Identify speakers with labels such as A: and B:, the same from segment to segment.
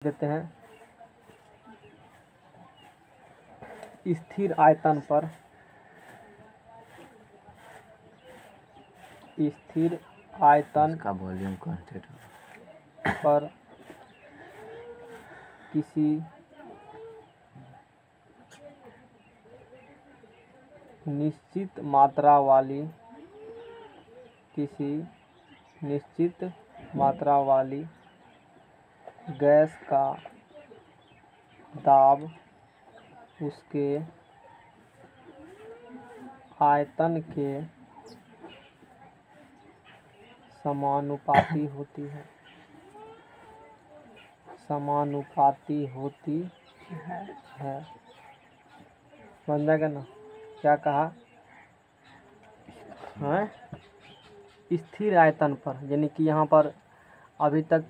A: देते हैं। स्थिर आयतन पर
B: इसका वॉल्यूम कांस्टेंट
A: पर किसी निश्चित मात्रा वाली गैस का दाब उसके आयतन के समानुपाती होती है। समझ जाएगा ना क्या कहा है? स्थिर आयतन पर, यानी कि यहाँ पर अभी तक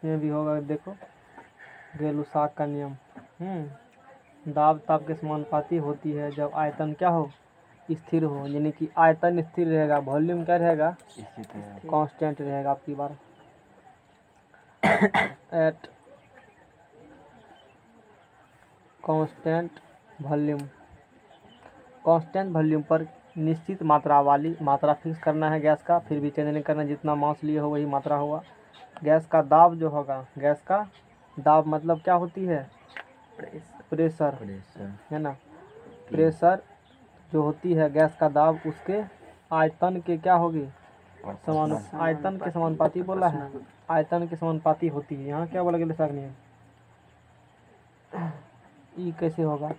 A: में भी होगा। देखो गेलुसाक का नियम, दाब ताप के समानुपाती होती है जब आयतन क्या हो, स्थिर हो। यानी कि आयतन स्थिर रहेगा, वॉल्यूम क्या रहेगा, कांस्टेंट रहेगा। आपकी बार एट कांस्टेंट वॉल्यूम पर निश्चित मात्रा फिक्स करना है गैस का, फिर भी चेंज नहीं करना। जितना मास लिए हो वही मात्रा होगा। गैस का दाब जो होगा, गैस का दाब मतलब क्या होती है, प्रेशर है ना। प्रेशर जो होती है गैस का दाब, उसके आयतन के क्या होगी, आयतन के समानुपाती बोला है। आयतन के समानुपाती होती है। यहाँ क्या बोला गेलुसाक नियम, ई कैसे होगा,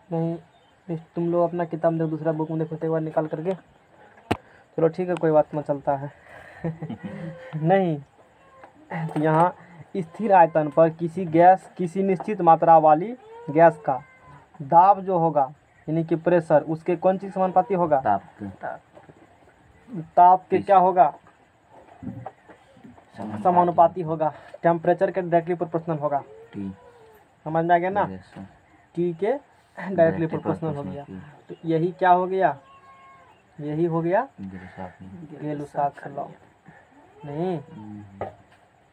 A: नहीं तुम लोग अपना किताब देखो, दूसरा बुक में देखो एक बार निकाल करके। चलो ठीक है, कोई बात नहीं, चलता है। नहीं तो यहाँ स्थिर आयतन पर किसी निश्चित मात्रा वाली गैस का दाब जो होगा, यानी कि प्रेशर, उसके कौन चीज समानुपाती होगा, ताप के क्या होगा, समानुपाती होगा। टेम्परेचर के डायरेक्टली प्रोपोर्शनल होगा। समझ में आ गया ना, टी के डायरेक्टली प्रोपोर्शनल हो गया। तो यही क्या हो गया, यही हो गया गेलुसाक लॉ। नहीं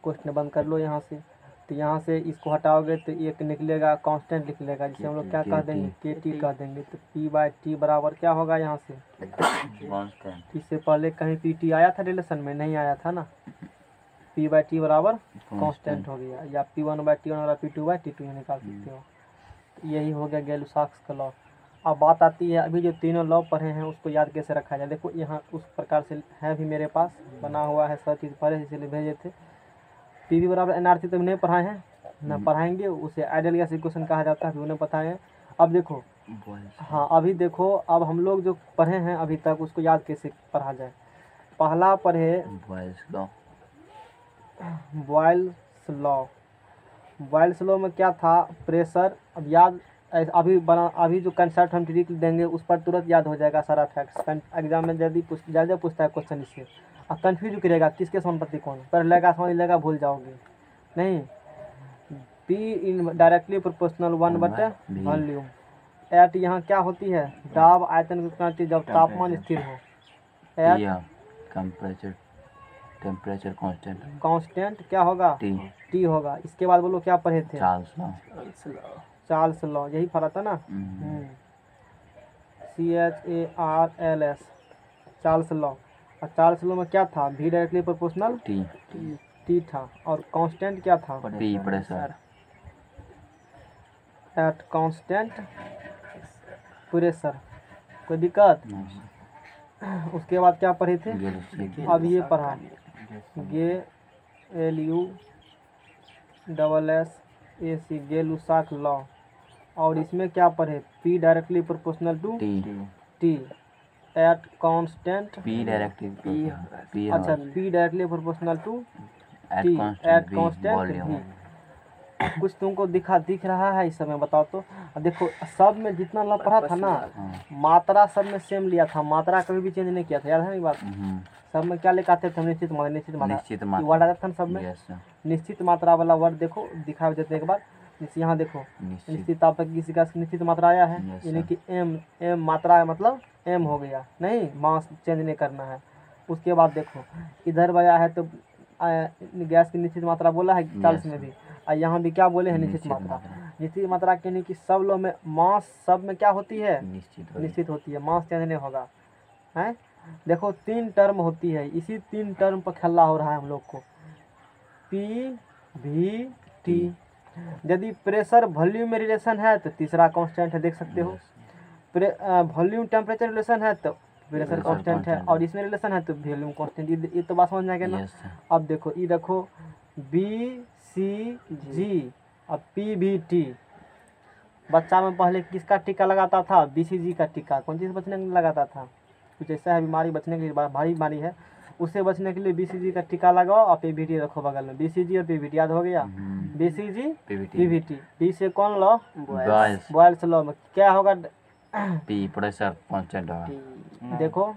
A: क्वेश्चन बंद कर लो यहाँ से। तो यहाँ से इसको हटाओगे तो एक निकलेगा कांस्टेंट निकलेगा, जिसे हम लोग क्या कह देंगे, के टी कह देंगे। तो पी बाई टी बराबर क्या होगा यहाँ से, इससे पहले कहीं पी टी आया था रिलेशन में, नहीं आया था ना। पी बाई टी बराबर कांस्टेंट हो गया, या P one by T one और P two by T two निकाल सकते हो। तो यही हो गया गेलुसाक का लॉ। अब बात आती है, अभी जो तीनों लॉ पढ़े हैं उसको याद कैसे रखा जाए। देखो यहाँ उस प्रकार से है भी मेरे पास बना हुआ है, सब चीज़ पढ़े इसलिए भेजे थे। पी वी बराबर एन आर टी तो नहीं पढ़ाए हैं ना, पढ़ाएंगे। उसे आइडियल गैस इक्वेशन कहा जाता है, उन्हें पता है। अब देखो, हाँ अभी देखो, अब हम लोग जो पढ़े हैं अभी तक उसको याद कैसे पढ़ा जाए। पहला पढ़े बॉयल्स लॉ में क्या था, प्रेशर। अब याद अभी जो कंसेप्ट हम ट्रिक देंगे उस पर तुरंत याद हो जाएगा सारा फैक्ट्स। एग्जाम में यदि ज़्यादा पूछता है क्वेश्चन इससे, और कन्फ्यूज करेगा किसके समानुपाती कौन, पर लेगा समझ लेगा, भूल जाओगे नहीं। P इन डायरेक्टली प्रोपोर्शनल 1/वॉल्यूम। एट यहाँ क्या होती है, दाब आयतन की जब तापमान स्थिर हो। एट
B: टेम्परेचर
A: कांस्टेंट क्या होगा, टी होगा। इसके बाद बोलो क्या पढ़े थे, चार्ल्स लॉ। यही पढ़ा था ना, CHARLS, चार्ल्स लॉ। और चार्ल्स लॉ में क्या था, V डायरेक्टली प्रोपोर्शनल टी था, और कांस्टेंट क्या था,
B: प्रेशर।
A: At constant pressure. कोई दिक्कत, उसके बाद क्या पढ़े थे, अब ये पढ़ा गेलुसाक लॉ। और इसमें क्या पढ़े, P directly proportional to T at constant, अच्छा P directly proportional to T at constant. कुछ तुमको दिख रहा है इस समय, बताओ तो। देखो सब में जितना लॉ पढ़ा था ना, मात्रा सब में सेम लिया था, मात्रा कभी भी चेंज नहीं किया था, याद है ना बात। सब में क्या लेकर आते थे, निश्चित मात्रा वर्ड आता था ना सब में। निश्चित मात्रा वाला वर्ड देखो दिखा देते एक बार। जैसे यहाँ देखो, निश्चित ताप तक किसी का निश्चित मात्रा आया है, यानी कि एम मात्रा है, मतलब m हो गया, नहीं मास चेंज नहीं करना है। उसके बाद देखो इधर बया है तो गैस की निश्चित मात्रा बोला है 40 में भी, और यहाँ भी क्या बोले हैं निश्चित मात्रा। निश्चित मात्रा यानी कि सब लो में मास सब में क्या होती है, निश्चित होती है, मास चेंज नहीं होगा है। देखो 3 टर्म होती है, इसी 3 टर्म पर खेला हो रहा है हम लोग को, पी वी टी। यदि प्रेशर वॉल्यूम में रिलेशन है तो तीसरा कांस्टेंट है, देख सकते हो। वॉल्यूम टेम्परेचर रिलेशन है तो प्रेशर कांस्टेंट है, और इसमें रिलेशन है तो वॉल्यूम कांस्टेंट। ये तो बात समझ में आ गया ना। अब देखो ये देखो बी सी जी और पी वी टी। बच्चा में पहले किसका टीका लगाता था, BCG का टीका। कौन चीज़ बचने के लिए लगाता था, कुछ ऐसा है बीमारी बचने के लिए, भारी बीमारी है, उससे बचने के लिए BCG का टीका लगाओ और PVT रखो बगल में। BCG और PVT याद हो गया, BCG PVT। बी से कौन लो, बॉयल्स लो में क्या होगा,
B: पी प्रेशर कांस्टेंट होगा।
A: देखो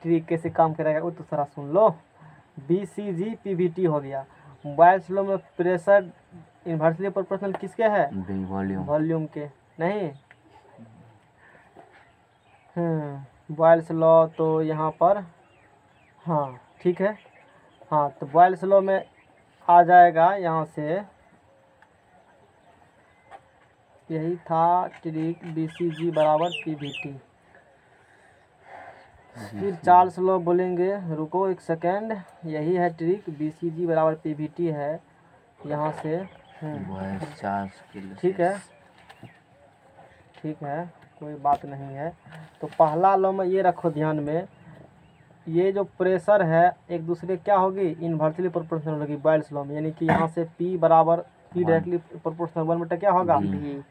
A: ट्रिक कैसे काम करेगा वो तो सारा सुन लो। BCG PVT हो गया। बॉयल्स लो में प्रेशर इन्वर्सली प्रोपोर्शनल किसके है, वॉल्यूम के, नहीं बॉयल्स लॉ तो यहाँ पर, हाँ ठीक है। हाँ तो बॉयल्स लॉ में आ जाएगा यहाँ से, यही था ट्रिक, BCG बराबर PVT। फिर चार्ल्स लॉ बोलेंगे, रुको एक सेकेंड, यही है ट्रिक, BCG बराबर PVT है यहाँ से। ठीक है ठीक है, कोई बात नहीं है। तो पहला लॉ में ये रखो ध्यान में, ये जो प्रेशर है एक दूसरे क्या होगी, इन्वर्सली प्रोपोर्शनल होगी बॉयल्स लॉ में, यानी कि यहाँ से P बराबर P डायरेक्टली प्रोपोर्शनल 1/, क्या होगा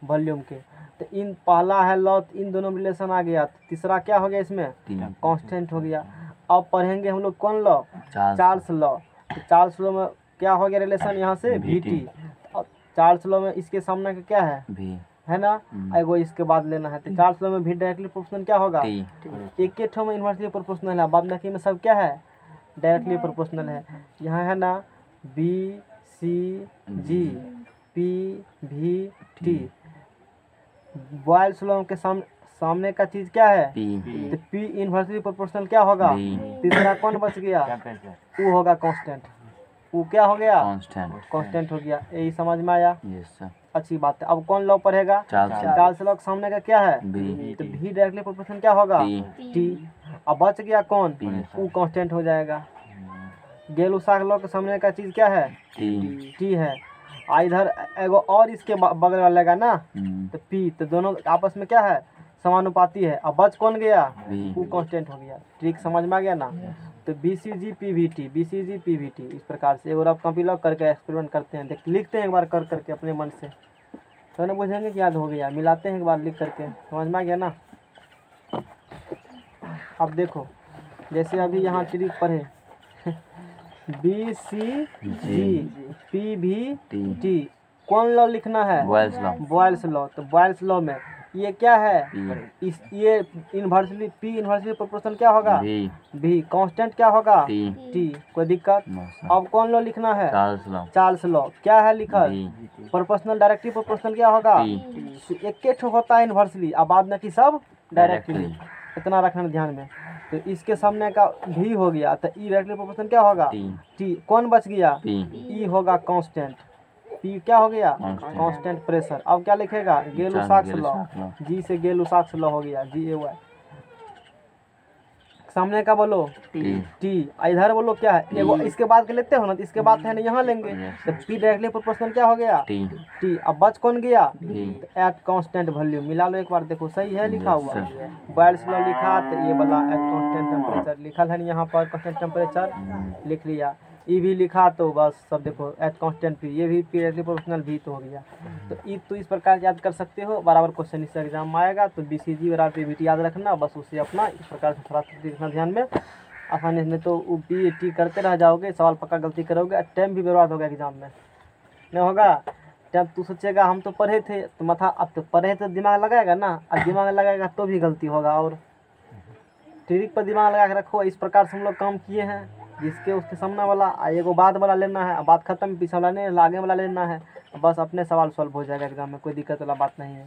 A: वॉल्यूम के। तो इन पहला है लॉ, इन दोनों में रिलेशन आ गया। तो तीसरा क्या हो गया इसमें, कांस्टेंट हो गया। अब पढ़ेंगे हम लोग कौन लॉ, चार्ल्स लॉ। तो चार्ल्स लॉ में क्या हो गया रिलेशन, यहाँ से VT। चार्ल्स लॉ में इसके सामने का क्या है ना, एगो इसके बाद लेना है। तो चार्ल्स लॉ में भी डायरेक्टली प्रोपोर्शनल क्या होगा, एक ठो में इन्वर्सली प्रोपोर्शनल है, बाद बाकी में सब क्या है, डायरेक्टली प्रोपोर्शनल है। यहाँ है ना BCG PVT। बॉयल्स लॉ के सामने का चीज क्या है, तो P इन्वर्सली प्रोपोर्शनल क्या होगा, तीसरा कौन बच गया, वो होगा कांस्टेंट। वो क्या हो गया, कांस्टेंट हो गया। यही समझ में आया, अच्छी बात है। अब कौन लॉ पढ़ेगा, चार्ल्स लॉ के सामने का क्या है, तो V डायरेक्टली प्रोपोर्शनल क्या होगा, T। अब बच गया कौन, वो कांस्टेंट हो जाएगा। गेलुसाक लॉ के सामने का चीज क्या है, T है। इधर एगो और इसके बगल वाला लगा ना, तो P, तो दोनों आपस में क्या है, समानुपाती है। अब बच कौन गया, वो कांस्टेंट हो गया। ट्रिक समझ में आ गया ना। तो BCG PVT इस प्रकार से। और अब कंप्यूटर करके एक्सपेरिमेंट करते हैं, देख लिखते हैं एक बार कर करके अपने मन से, तो ना बुझेंगे कि याद हो गया। मिलाते हैं एक बार लिख करके, समझ में आ गया ना। अब देखो जैसे अभी यहाँ ट्रिक पढ़े BCG PVT, कौन लॉ लिखना है, बॉयल्स लॉ। तो बॉयल्स लॉ में ये क्या है, ये इन्वर्सली P इन्वर्सली प्रोपोर्शनल क्या होगा, V कांस्टेंट क्या होगा, T। कोई दिक्कत। अब कौन लॉ लिखना है, चार्ल्स लॉ। क्या है लिखा, प्रोपोर्शनल डायरेक्टली प्रोपोर्शनल क्या होगा, एक होता है इन्वर्सली, अब बाद में कि सब डायरेक्टली। इतना रखना ध्यान में। तो इसके सामने का V हो गया, तो E डायरेक्टली प्रोपोर्शनल क्या होगा, T। कौन बच गया, E होगा कांस्टेंट। P क्या हो गया, कांस्टेंट प्रेशर। अब क्या लिखेगा, गेलुसाक्स लॉ। G से गेलुसाक्स लॉ हो गया, GAY। सामने का बोलो T। इधर बोलो क्या है, एगो इसके बाद के लेते हो ना, तो इसके बाद है ना यहाँ लेंगे। तो P डायरेक्टली प्रोपोर्शनल क्या हो गया, T। अब बच कौन गया, एट कांस्टेंट वॉल्यूम। मिला लो एक बार, देखो सही है लिखा हुआ। बॉयल्स लॉ लिखा, तो ये वाला एट कांस्टेंट टेम्परेचर लिखल है यहाँ पर, कांस्टेंट टेम्परेचर लिख लिया। E भी लिखा, तो बस सब देखो एट कांस्टेंट P, ये भी P डायरेक्टली प्रोपोर्शनल V तो हो गया। तो E तो इस प्रकार याद कर सकते हो, बराबर क्वेश्चन इससे एग्जाम में आएगा। तो BCG बराबर PVT याद रखना, बस उसे अपना इस प्रकार से थोड़ा देखना ध्यान में, आसानी से। नहीं तो PVT करते रह जाओगे, सवाल पक्का गलती करोगे, टाइम भी बर्बाद होगा एग्जाम में, नहीं होगा टाइम। तू सोचेगा हम तो पढ़े थे, तो माथा, अब तो पढ़े तो दिमाग लगाएगा ना, अब दिमाग लगाएगा तो भी गलती होगा। और ट्रिक पर दिमाग लगा के रखो। इस प्रकार से हम लोग काम किए हैं, जिसके उसके सामने वाला एगो बाद वाला लेना है, बात खत्म, पीछे वाला नहीं, आगे वाला लेना है, बस अपने सवाल सॉल्व हो जाएगा एग्जाम में, कोई दिक्कत वाला बात नहीं है।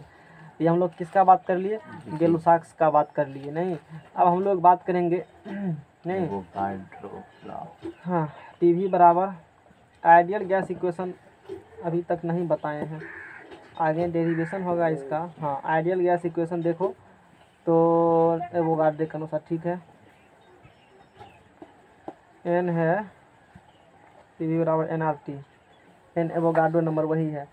A: ये हम लोग किसका बात कर लिए, गै-लुसाक्स का बात कर लिए। नहीं, अब हम लोग बात करेंगे नहीं, हाँ, PV बराबर आइडियल गैस इक्वेशन अभी तक नहीं बताए हैं, आगे डेरिवेशन होगा इसका। हाँ, आइडियल गैस इक्वेशन देखो तो एवोगाड्रो के अनुसार, ठीक है, n है PV बराबर nRT, n एवोगाड्रो नंबर वही है,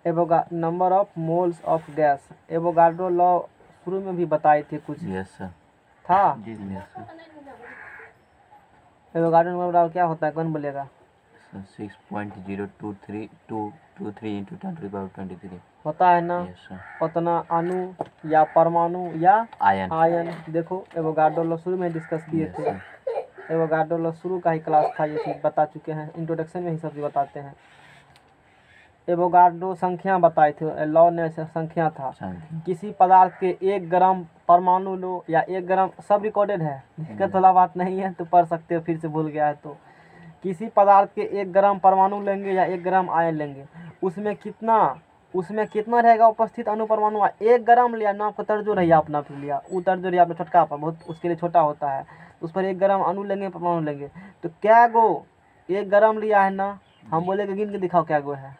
A: number of moles of gas. Avogadro law शुरू में भी बताए थे कुछ,
B: यस सर,
A: था।
B: जी यस सर।
A: एवोगाड्रो नंबर बराबर क्या होता है, कौन बोलेगा?
B: 6.023 into 10⁻23
A: होता है ना।
B: Yes sir.
A: उतना अणु या परमाणु या
B: आयन।
A: देखो एवोगाड्रो लॉ शुरू में डिस्कस किए
B: यस
A: थे।
B: सर।
A: एवोगाड्रो लॉ शुरू का ही क्लास था, ये चीज़ बता चुके हैं, इंट्रोडक्शन में ही सब चीज़ बताते हैं। एवोगाड्रो संख्या बताए थे, लॉ ने संख्या था। किसी पदार्थ के 1 ग्राम परमाणु लो या 1 ग्राम, सब रिकॉर्डेड है, दिक्कत वाला बात नहीं है, तो पढ़ सकते हो, फिर से भूल गया है तो। किसी पदार्थ के 1 ग्राम परमाणु लेंगे या 1 ग्राम आयन लेंगे, उसमें कितना रहेगा उपस्थित अणु परमाणु? 1 ग्राम लिया ना, आपका तर्जो रहिया अपना फिर लिया, वो तर्जो रहिया अपना छोटका पर, बहुत उसके लिए छोटा होता है, उस पर 1 ग्राम अणु लेंगे, परमाणु लेंगे, तो क्या गो 1 ग्राम लिया है ना, हम बोले कि गिन के दिखाओ क्या गो है,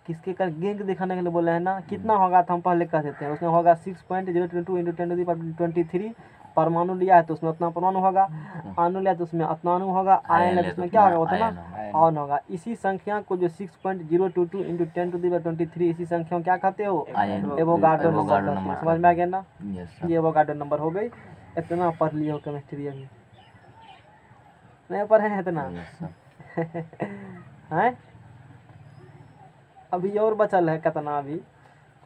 A: किसके कर गिन के दिखाने के लिए बोले हैं ना, कितना होगा तो हम पहले कह देते हैं, उसमें होगा 6.022 into 10⁻23 परमाणु लिया है तो उसमें उतना परमाणु होगा, अणु लिया तो उसमें उतना अणु होगा, आयन लिया तो उसमें क्या होगा, उतना आयन होगा। इसी संख्या को जो 6.022 into 10⁻23 इसी संख्या को क्या कहते हो, एवोगाड्रो नंबर। समझ में आ गया ना, ये एवोगाड्रो नंबर हो गई। इतना पढ़ लिए हो केमिस्ट्री, अभी नहीं पढ़े हैं इतना हैं, अभी और बचल है कितना, अभी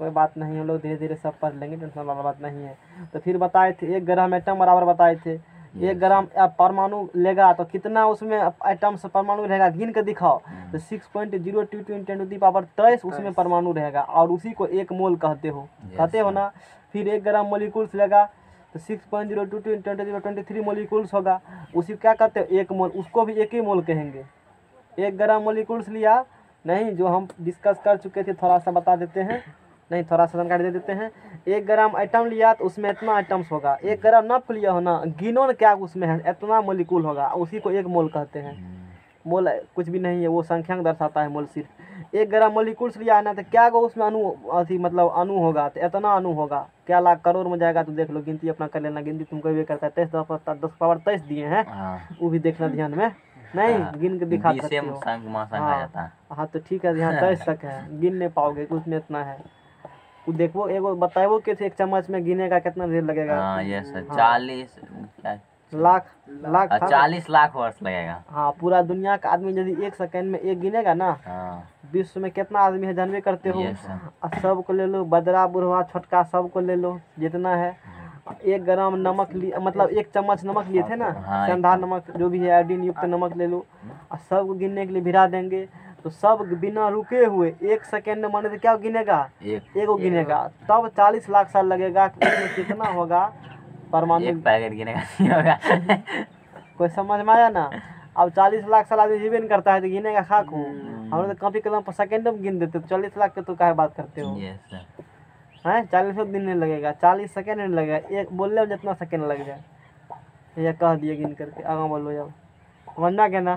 A: कोई बात नहीं, हम लोग धीरे धीरे सब पढ़ लेंगे, टेंशन वाला बात नहीं है। तो फिर बताए थे 1 ग्राम एटम बराबर बताए थे, 1 ग्राम परमाणु लेगा तो कितना उसमें एटम्स परमाणु रहेगा, गिन के दिखाओ, तो 6.022 into 10⁻23 उसमें परमाणु रहेगा, और उसी को 1 मोल कहते हो ना। फिर 1 ग्राम मोलिकुल्स लेगा तो 6.022 into 10⁻23 मोलिकुल्स होगा, उसी क्या कहते हो, 1 मोल, उसको भी 1 ही मोल कहेंगे। 1 ग्राम मोलिकुल्स लिया नहीं, जो हम डिस्कस कर चुके थे, थोड़ा सा बता देते हैं, नहीं थोड़ा सा जानकारी दे देते हैं। 1 ग्राम आइटम लिया तो उसमें इतना आइटम्स होगा, 1 ग्राम नप लिया हो ना, गिनो न क्या उसमें है, इतना मोलिकुल होगा, उसी को 1 मोल कहते हैं। मोल कुछ भी नहीं है, वो संख्या दर्शाता है, मोल सिर्फ। 1 ग्राम मोलिकुल्स लिया है ना, तो क्या को उसमें अणु अथी मतलब अणु होगा, तो इतना अणु होगा, क्या लाख करोड़ में जाएगा तो देख लो, गिनती अपना कर लेना, गिनती तुमको भी करता है, 10⁻23 दिए हैं, वो भी देखना ध्यान में, नहीं गिन के दिखा सकते हो। हाँ तो ठीक है, यहाँ 23 तक है, गिन नहीं पाओगे, उसमें इतना है, वो देखो एगो बताओ कि 1 चम्मच में गिनेगा कितना देर लगेगा।
B: यस सर, 40
A: लाख
B: 40 लाख वर्ष लगेगा।
A: हाँ, पूरा दुनिया का आदमी यदि 1 सेकंड में 1 गिनेगा ना, विश्व में कितना आदमी है जानवे करते हो, सबको ले लो, बदरा बुढ़वा छोटका सबको ले लो, जितना है। 1 ग्राम नमक मतलब 1 चम्मच नमक लिए थे ना, संधा नमक जो भी है, आयोडीन युक्त नमक ले लो, और सबको गिनने के लिए भिड़ा देंगे, तो सब बिना रुके हुए 1 सेकेंड में माने तो क्या गिनेगा, एक गिनेगा, तब 40 लाख साल लगेगा, कितना होगा परमाणु,
B: 1 पैकेट गिनेगा नहीं होगा
A: कोई समझ में आया ना। अब 40 लाख साल आदमी जीवन करता है तो गिनेगा खाक हो, हम लोग तो कॉपी कलम पर सेकेंड में गिन देते, तो 40 लाख के तो क्या बात करते हो हैं, 40 दिन नहीं लगेगा, 40 सेकेंड नहीं लगेगा, एक बोलने में जितना सेकेंड लग जाए, ये कह दिए गिन करके, आगे बोलो जब, समझना क्या ना।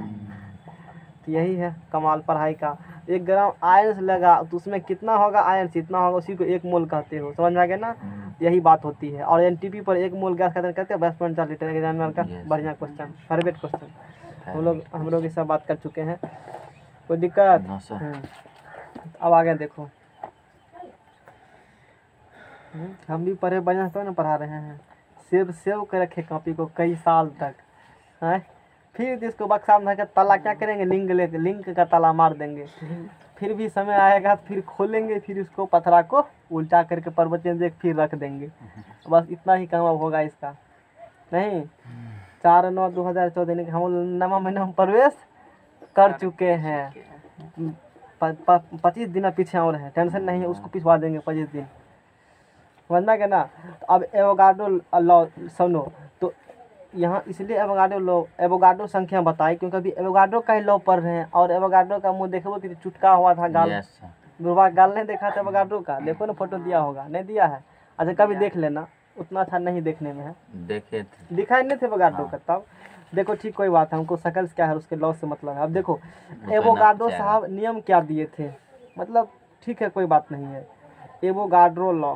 A: तो यही है कमाल पढ़ाई का। 1 ग्राम आयंस लगा तो उसमें कितना होगा, आयंस इतना होगा, उसी को 1 मोल कहते हो, समझ में आ गया ना, यही बात होती है। और एनटीपी पर 1 मोल गैस का कहते हैं 22.4 लीटर, एग्जामिनर का बढ़िया क्वेश्चन, फेवरेट क्वेश्चन, हम लोग ये सब बात कर चुके हैं, कोई दिक्कत। अब आगे देखो, हम भी पढ़े बढ़िया तो ना पढ़ा रहे हैं, सेव कर रखे कॉपी को कई साल तक है, फिर इसको बक्सा में धर ताला क्या करेंगे, लिंक का ताला मार देंगे, फिर भी समय आएगा फिर खोलेंगे, फिर उसको पथरा को उल्टा करके पर्वत देख फिर रख देंगे, बस इतना ही काम अब होगा इसका। नहीं 4/9/2014 हम 9वां महीना में प्रवेश कर चुके हैं, 25 दिन पीछे और है, टेंशन नहीं है, उसको पिछवा देंगे 25 दिन, समझना क्या ना। तो अब एवोगाड्रो लॉ सुनो, तो यहाँ इसलिए एवोगाड्रो संख्या बताई क्योंकि अभी एवोगाड्रो का ही लॉ पढ़ रहे हैं, और एवोगाड्रो का मुंह देखो कि चुटका हुआ था गाल, बुढ़वा गाल नहीं देखा था एवोगाड्रो का, देखो ना फोटो दिया होगा, नहीं दिया है, अच्छा कभी देख लेना, उतना अच्छा नहीं देखने में है।
B: देखे थे।
A: दिखाई नहीं थे एवोगाड्रो
B: हाँ।
A: का तब। देखो ठीक कोई बात है, हमको शकल क्या है उसके लॉ से मतलब है। अब देखो
B: तो
A: एवोगाड्रो
B: इतना
A: साहब नियम क्या दिए थे, मतलब ठीक है कोई बात नहीं है। एवोगाड्रो लॉ,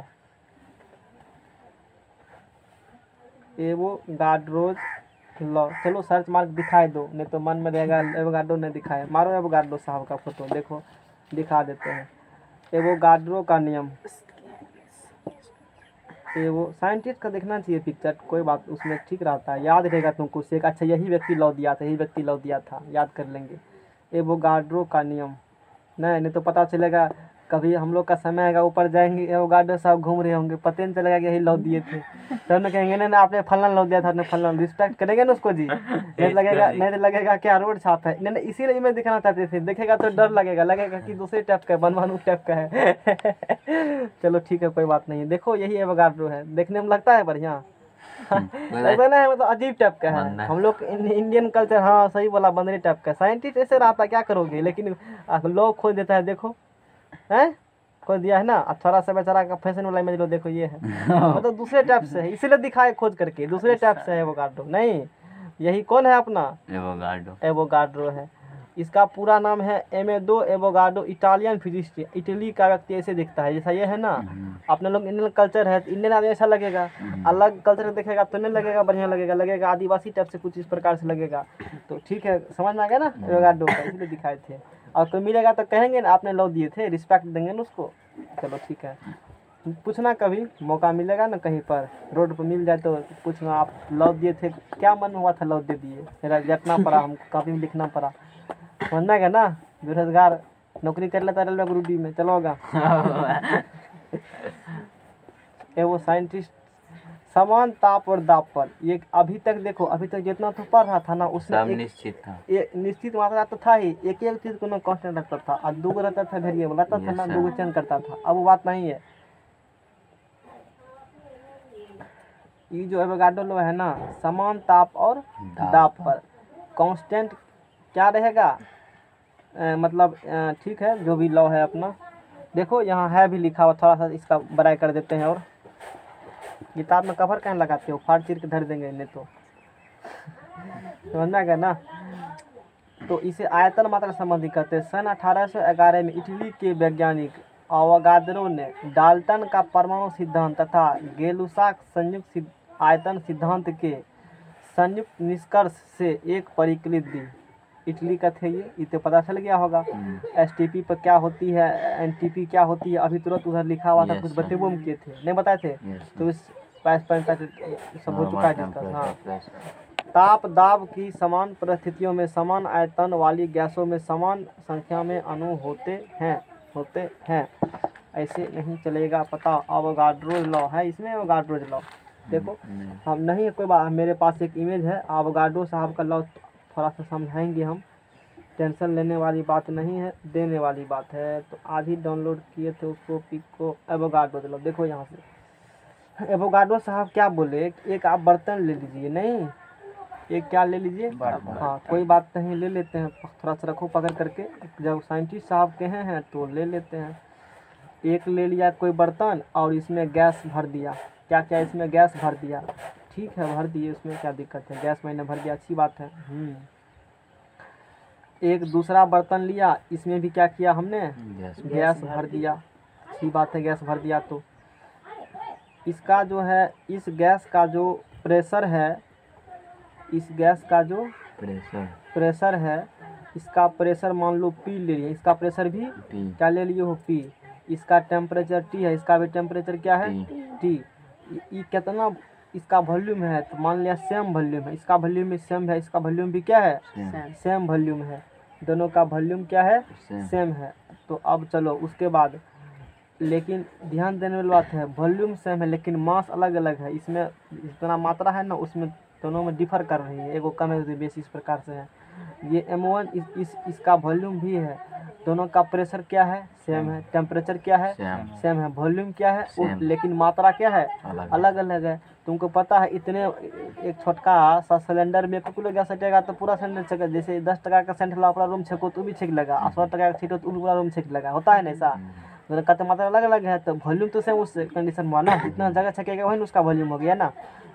A: एवोगाड्रोज लॉ, चलो सर्च मार्क दिखाए दो, नहीं तो मन में रहेगा एवोगाड्रो नहीं दिखाए। मारो एवोगाड्रो साहब का फोटो, देखो दिखा देते हैं। एवोगाड्रो का नियम, एवो साइंटिस्ट का देखना चाहिए पिक्चर, कोई बात उसमें ठीक रहता है, याद रहेगा तुमको उससे। अच्छा यही व्यक्ति लॉ दिया था, यही व्यक्ति लॉ दिया था, याद कर लेंगे। एवोगाड्रो का नियम, नहीं तो पता चलेगा कभी हम लोग का समय आएगा ऊपर जाएंगे, एवोगाड्रो साहब घूम रहे होंगे, पता नहीं चलेगा कि यही लॉ दिए थे। तो हम कहेंगे नहीं आपने फलना लॉ दिया था, आपने फलना, रिस्पेक्ट करेंगे ना उसको जी। नहीं तो लगेगा क्या रोड छाप है। नहीं इसीलिए मैं दिखाना चाहते थे, देखेगा तो डर लगेगा कि दूसरे टाइप का है, बनवानू टाइप का है। चलो ठीक है कोई बात नहीं। देखो यही एवोगाड्रो है, देखने में लगता है बढ़िया, लगता ना है मतलब अजीब टाइप का है। हम लोग इंडियन कल्चर, हाँ सही बोला, बंदरी टाइप का। साइंटिस्ट ऐसे रहता, क्या करोगे, लेकिन लोग खोज देता है। देखो है खोज दिया है ना, थोड़ा सा बेचारा का फैशन वाला इमेज लो, देखो ये है, मतलब दूसरे टाइप से है, इसीलिए दिखाए खोज करके, दूसरे टाइप से है एवोगाड्रो। नहीं यही कौन है अपना
B: एवोगाड्रो,
A: एवोगाड्रो है। इसका पूरा नाम है एमेदो एवोगाड्रो, इटालियन फिजिसिस्ट, इटली का व्यक्ति ऐसे दिखता है जैसा ये है ना। अपने लोग इंडियन कल्चर है, इंडियन आदमी ऐसा लगेगा, अलग कल्चर देखेगा तो नहीं लगेगा बढ़िया, लगेगा आदिवासी टाइप से कुछ इस प्रकार से लगेगा। तो ठीक है समझ में आ गया ना एवोगाड्रो का, इसलिए दिखाए थे। और कोई मिलेगा तो कहेंगे ना आपने लॉ दिए थे, रिस्पेक्ट देंगे ना उसको। चलो ठीक है, पूछना कभी मौका मिलेगा ना, कहीं पर रोड पर मिल जाए तो पूछना आप लॉ दिए थे, क्या मन हुआ था लॉ दे दिए, मेरा रटना पड़ा, हमको काफी में लिखना पड़ा। समझना क्या ना, बेरोजगार नौकरी कर लेता रेलवे ग्रुप में, चलोगा। ये वो साइंटिस्ट, समान ताप और दाब पर, ये अभी तक देखो, अभी तक जितना तो पढ़ रहा था ना उसमें
B: निश्चित था,
A: ये निश्चित मात्रा तो था ही, एक चीज को कांस्टेंट रखता था, और दो रहता था वेरिएबल रहता था ना, दो चेंज करता था। अब वो बात नहीं है। ये जो एवोगाड्रो लॉ है ना, समान ताप और दाब पर कांस्टेंट क्या रहेगा, मतलब ठीक है जो भी लॉ है अपना। देखो यहाँ है भी लिखा हुआ, थोड़ा सा इसका बड़ाई कर देते हैं। और किताब में कवर कहाँ लगाते हो, फाड़ चीर के धर देंगे नहीं तो। समझना क्या ना। तो इसे आयतन मात्रा संबंधी कहते हैं। सन 1811 में इटली के वैज्ञानिक एवोगाद्रो ने डाल्टन का परमाणु सिद्धांत तथा गै-लुसाक संयुक्त आयतन सिद्धांत के संयुक्त निष्कर्ष से एक परिकलित दी। इटली का थे ये तो पता चल गया होगा। एसटीपी पर क्या होती है, एनटीपी क्या होती है, अभी तुरंत उधर लिखा हुआ था, कुछ बतेबो में किए थे, नहीं बताए थे। तो इस सब हो चुका है डिस्कस। हाँ, ताप दाब की समान परिस्थितियों में समान आयतन वाली गैसों में समान संख्या में अणु होते हैं। ऐसे नहीं चलेगा पता। एवोगाड्रो लॉ है इसमें, एवोगाड्रो लॉ देखो हम नहीं, कोई बात, मेरे पास एक इमेज है एवोगाड्रो साहब का लॉ, थोड़ा सा समझाएंगे हम, टेंशन लेने वाली बात नहीं है, देने वाली बात है। तो आज ही डाउनलोड किए थे उसको, पिक को, एवोगाड्रो लॉ देखो यहाँ से। एवोगाड्रो साहब क्या बोले, एक आप बर्तन ले लीजिए, नहीं एक क्या ले लीजिए, हाँ कोई बात नहीं, ले लेते हैं, थोड़ा सा रखो पकड़ करके, जब साइंटिस्ट साहब कहे हैं तो ले लेते हैं। एक ले लिया कोई बर्तन और इसमें गैस भर दिया, क्या इसमें गैस भर दिया, ठीक है भर दिए, उसमें क्या दिक्कत है, गैस मैंने भर दिया, अच्छी बात है। एक दूसरा बर्तन लिया, इसमें भी क्या किया हमने, गैस भर दिया, अच्छी बात है, गैस भर दिया। तो इसका जो है, इस गैस का जो प्रेशर है, इस गैस का जो प्रेशर है, इसका प्रेशर मान लो P ले लिए, इसका प्रेशर भी क्या ले लिए हो, P। इसका टेम्परेचर T है, इसका भी टेम्परेचर क्या है, T। ये कितना इसका वॉल्यूम है, तो मान लिया सेम वॉल्यूम है, इसका वॉल्यूम भी सेम है, इसका वॉल्यूम भी क्या है, सेम वॉल्यूम है, दोनों का वॉल्यूम क्या है, सेम है। तो अब चलो उसके बाद, लेकिन ध्यान देने वाली बात है, वॉल्यूम सेम है लेकिन मास अलग अलग है, इसमें जितना मात्रा है ना उसमें दोनों में डिफर कर रही है, एगो कम है बेस, इस प्रकार से है। ये M1 इसका वॉल्यूम भी है, दोनों का प्रेशर क्या है, सेम है, टेम्परेचर क्या है, सेम है, वॉल्यूम क्या है, लेकिन मात्रा क्या है, अलग अलग है। तुमको पता है इतने एक छोटका सा सिलेंडर में 1 किलो गैस सटेगा तो पूरा सिलेंडर छेगा, जैसे 10 टका का सेंट ला पूरा रूम छेको तो भी छेक लगा, 100 टका का छीटो तो पूरा रूम छेक लगा, होता है ना ऐसा। दोनों का तो मात्रा अलग अलग है, तो वॉल्यूम तो सेम उस कंडीशन में हुआ ना, जितना जगह छकेगा वही उसका वॉल्यूम हो गया ना।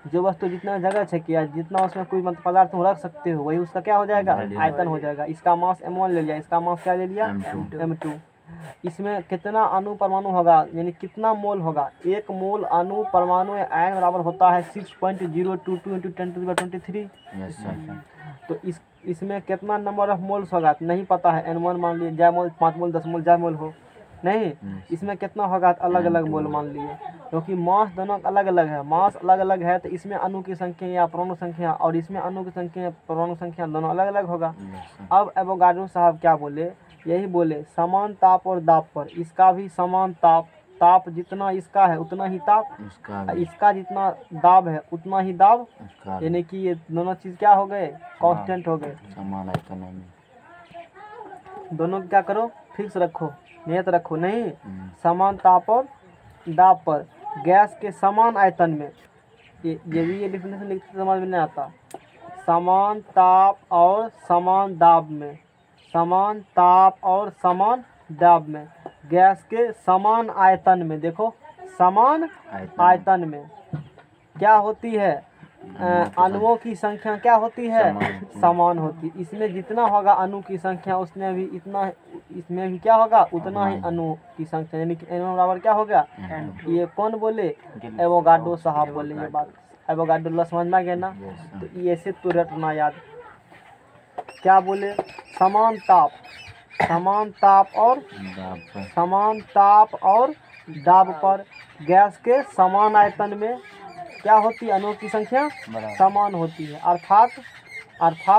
A: जो वस्तु जितना जगह छकिया, जितना उसमें कोई मतलब पदार्थ तुम रख सकते हो, वही उसका क्या हो जाएगा, आयतन हो जाएगा। इसका मास m1 ले लिया, इसका मास क्या ले लिया, m2। इसमें कितना अणु परमाणु होगा, यानी कितना मोल होगा, एक मोल अणु परमाणु आयन बराबर होता है 6.022 × 10⁻23।
B: Yes sir.
A: तो इसमें कितना नंबर ऑफ मोल्स होगा नहीं पता है, n1 मान लिए, जय मोल 5 मोल 10 मोल जय मोल हो नहीं, इसमें कितना होगा अलग अलग मोल मान लिए, क्योंकि मास दोनों अलग अलग है। मास अलग अलग है तो इसमें अणु की संख्या या परमाणु संख्या, और इसमें अणु की संख्या या परमाणु संख्या दोनों अलग अलग होगा। अब एवोगाड्रो साहब क्या बोले, यही बोले समान ताप और दाब पर इसका भी समान ताप जितना इसका है उतना ही ताप, इसका जितना दाब है उतना ही दाब, यानी कि ये दोनों चीज क्या हो गए, कांस्टेंट हो गए।
B: समान आयतन में
A: दोनों क्या करो, फिक्स रखो, नियत रखो नहीं। समान ताप और दाब पर गैस के समान आयतन में, ये भी ये डिफिनेशन लिखते समझ में नहीं आता। समान ताप और समान दाब में, समान ताप और समान दाब में, गैस के समान आयतन में, देखो समान आयतन में क्या होती है, अणुओं की संख्या क्या होती है, समान होती। इसमें जितना होगा अणु की संख्या उसमें भी इतना, इसमें भी क्या होगा उतना ही अणु की संख्या, यानी कि n बराबर क्या हो गया। ये कौन बोले, एवोगाड्रो साहब बोले ये बात। एवोगाड्रो समझ में आ गया ना, तो ये ऐसे तो रटना याद। क्या बोले, समान ताप और दाब पर गैस के समान आयतन में क्या होती है, अणुओं की संख्या समान होती है। अर्थात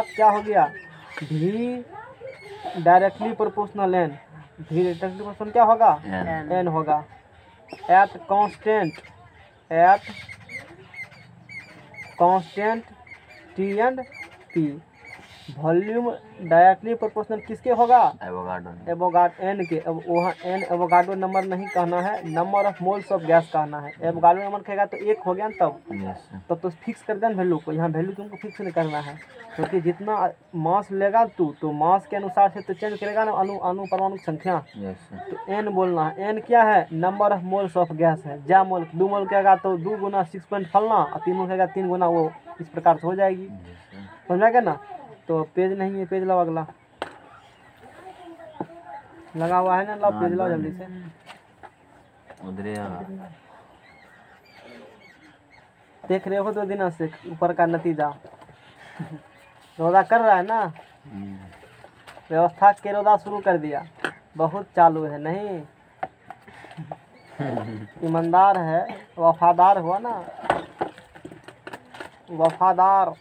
A: क्या हो गया, भी डायरेक्टली प्रोपोर्शनल n, भी डायरेक्टली प्रोपोर्शनल क्या होगा, n होगा। At constant T and P, volume directly proportional किसके होगा, एवोगाड्रो n के। अब वहाँ n एवोगाड्रो नंबर नहीं कहना है, number of moles of gas कहना है। एवोगाड्रो नंबर कहेगा तो 1 हो गया ना, तब तो फिक्स कर देना वैल्यू को। यहाँ वैल्यू तुमको फिक्स नहीं करना है, क्योंकि जितना मास लेगा तू तो मास के अनुसार से तो चेंज करेगा ना अणु परमाणु की संख्या। तो n बोलना है, n क्या है, number of moles of gas है। जा मोल 2 मोल कहेगा तो 2 गुना 6 पॉइंट फलना, और 3 मोल कहेगा 3 गुना, वो इस प्रकार से हो जाएगी। समझ में गया ना। तो पेज नहीं है, पेज लाओ अगला लगा हुआ है ना, लाओ पेज लाओ जल्दी से।
B: उधर
A: देख रहे हो 2 दिनों से ऊपर का नतीजा, रोदा कर रहा है ना, व्यवस्था के रोदा शुरू कर दिया, बहुत चालू है नहीं, ईमानदार है, वफादार हुआ ना, वफादार।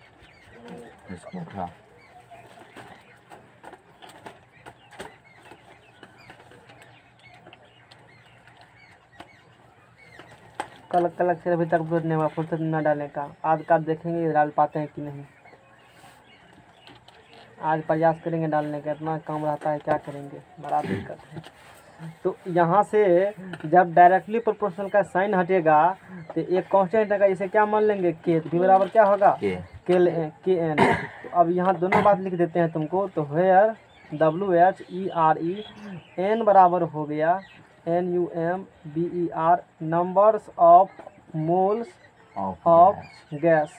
A: कल अक्षर अभी तक नहीं हुआ, फुर्सत न डालने का। आज का देखेंगे डाल पाते हैं कि नहीं, आज प्रयास करेंगे डालने का, इतना काम रहता है क्या करेंगे, बड़ा दिक्कत है। तो यहाँ से जब डायरेक्टली प्रोपोर्शनल का साइन हटेगा तो एक कांस्टेंट हटेगा, इसे क्या मान लेंगे, के। तो बराबर क्या होगा, के एन। तो अब यहाँ दोनों बात लिख देते हैं तुमको। तो वेयर WHERE n बराबर हो गया NUMBER, numbers of moles of gas.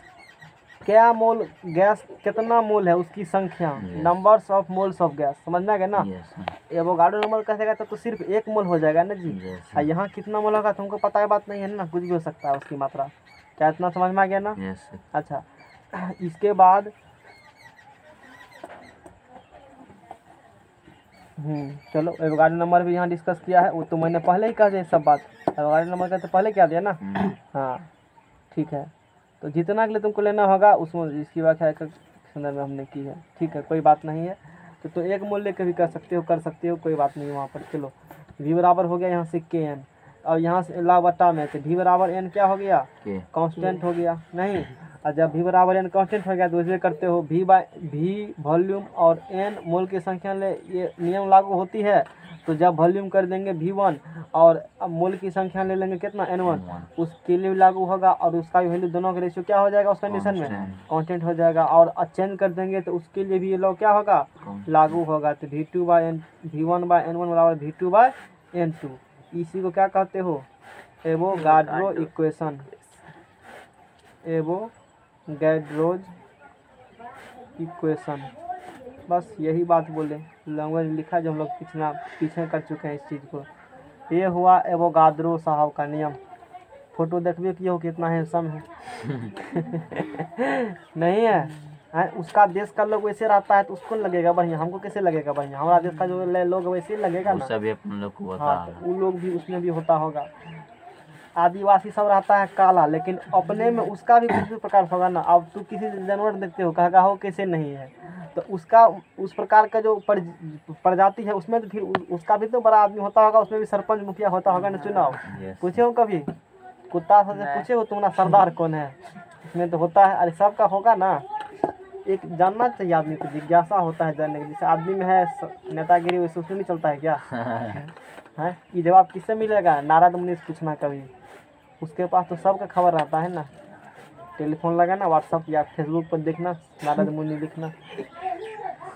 A: क्या मोल गैस, कितना मोल है उसकी संख्या, numbers of moles of gas. समझ में आ गया ना। एवोगाड्रो नंबर कहेगा तो सिर्फ 1 मोल हो जाएगा ना जी। और यहाँ कितना मोल होगा तुमको पता है, बात नहीं है ना, कुछ भी हो सकता है उसकी मात्रा। क्या इतना समझ में आ गया ना। अच्छा, इसके बाद चलो एवोगाड्रो नंबर भी यहाँ डिस्कस किया है, वो तो मैंने पहले ही कह दिया सब बात। एवोगाड्रो नंबर का तो पहले क्या दिया ना। हाँ ठीक है, तो जितना के लिए तुमको लेना होगा उसमें इसकी व्याख्या संदर्भ में हमने की है। ठीक है, कोई बात नहीं है। तो 1 मोल लेकर भी कर सकते हो, कोई बात नहीं वहाँ पर। चलो v बराबर हो गया यहाँ से KN, और यहाँ से ला बट्टा में, तो v बराबर n क्या हो गया, कांस्टेंट हो गया नहीं। और जब v बराबर n कांस्टेंट हो गया तो इसलिए करते हो v वॉल्यूम और n मोल की संख्या ले, ये नियम लागू होती है। तो जब वॉल्यूम कर देंगे V1 और मोल की संख्या ले लेंगे कितना N1, उसके लिए लागू होगा, और उसका भी वैल्यू दोनों का रेशियो क्या हो जाएगा उस कंडीशन में, कांस्टेंट हो जाएगा। और चेंज कर देंगे तो उसके लिए भी ये लॉ क्या होगा, लागू होगा। तो V1/N1 बराबर V2/N2। इसी को क्या कहते हो? Avogadro equation. Avogadro's equation. बस यही बात बोले, लैंग्वेज लिखा जो हम लोग पीछे कर चुके हैं इस चीज़ को। ये हुआ एवोगाड्रो साहब का नियम। फोटो देखिए कि हो कितना हैंडसम है। नहीं है? उसका देश का लोग वैसे रहता है तो उसको लगेगा बढ़िया, हमको कैसे लगेगा बढ़िया? हमारा देश का जो लोग वैसे ही लगेगा ना।
B: सभी अपन लोग को होता
A: हाँ,
B: है।
A: तो वो लोग भी उसमें भी होता होगा। आदिवासी सब रहता है काला, लेकिन अपने में उसका भी कुछ भी प्रकार होगा ना। अब तू किसी जानवर देखते हो, कहा हो कैसे नहीं है, तो उसका उस प्रकार का जो प्रजाति है उसमें तो फिर उसका भी तो बड़ा आदमी होता होगा, उसमें भी सरपंच मुखिया होता होगा ना चुनाव। पूछे हो कभी कुत्ता से पूछे हो तुम्हारा सरदार कौन है? इसमें तो होता है। अरे सबका होगा ना। एक जानना चाहिए आदमी को, जिज्ञासा होता है जानने की। जैसे आदमी में है नेतागिरी, वैसे उसमें नहीं चलता है क्या? है ये जवाब किससे मिलेगा? नारद मुनि से पूछना कभी। उसके पास तो सबका खबर रहता है ना। टेलीफोन लगाना, व्हाट्सअप या फेसबुक पर देखना, नारद मुनि लिखना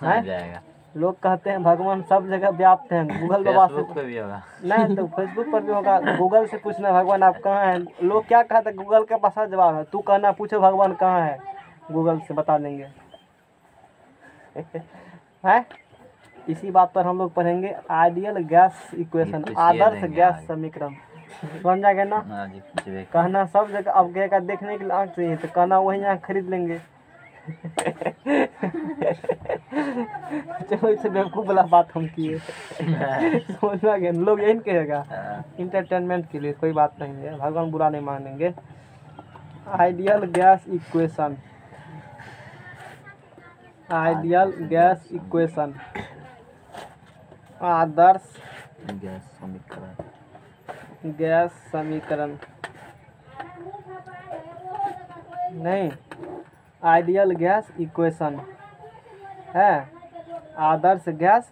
A: है। लोग कहते हैं भगवान सब जगह व्याप्त हैं। गूगल बाबा से
B: भी होगा।
A: नहीं तो फेसबुक पर भी होगा। गूगल से पूछना भगवान आप कहाँ हैं। लोग क्या कहते हैं, गूगल के पास जवाब है। तू कहना पूछो भगवान कहाँ है, गूगल से बता देंगे। है इसी बात पर हम लोग पढ़ेंगे आइडियल गैस इक्वेशन, आदर्श गैस समीकरण। समझ आ गया ना? कहना सब जगह अब गएगा देखने के लिए आँख चाहिए तो कहना वही यहाँ खरीद लेंगे। चलो इसे बेवकूफ़ वाला बात हम किए। समझ आ गया? लोग यही कहेगा इंटरटेनमेंट के लिए, कोई बात नहीं है, भगवान बुरा नहीं मानेंगे। Ideal gas equation, ideal gas equation, आदर्श गैस समीकरण नहीं, आइडियल गैस इक्वेशन है आदर्श गैस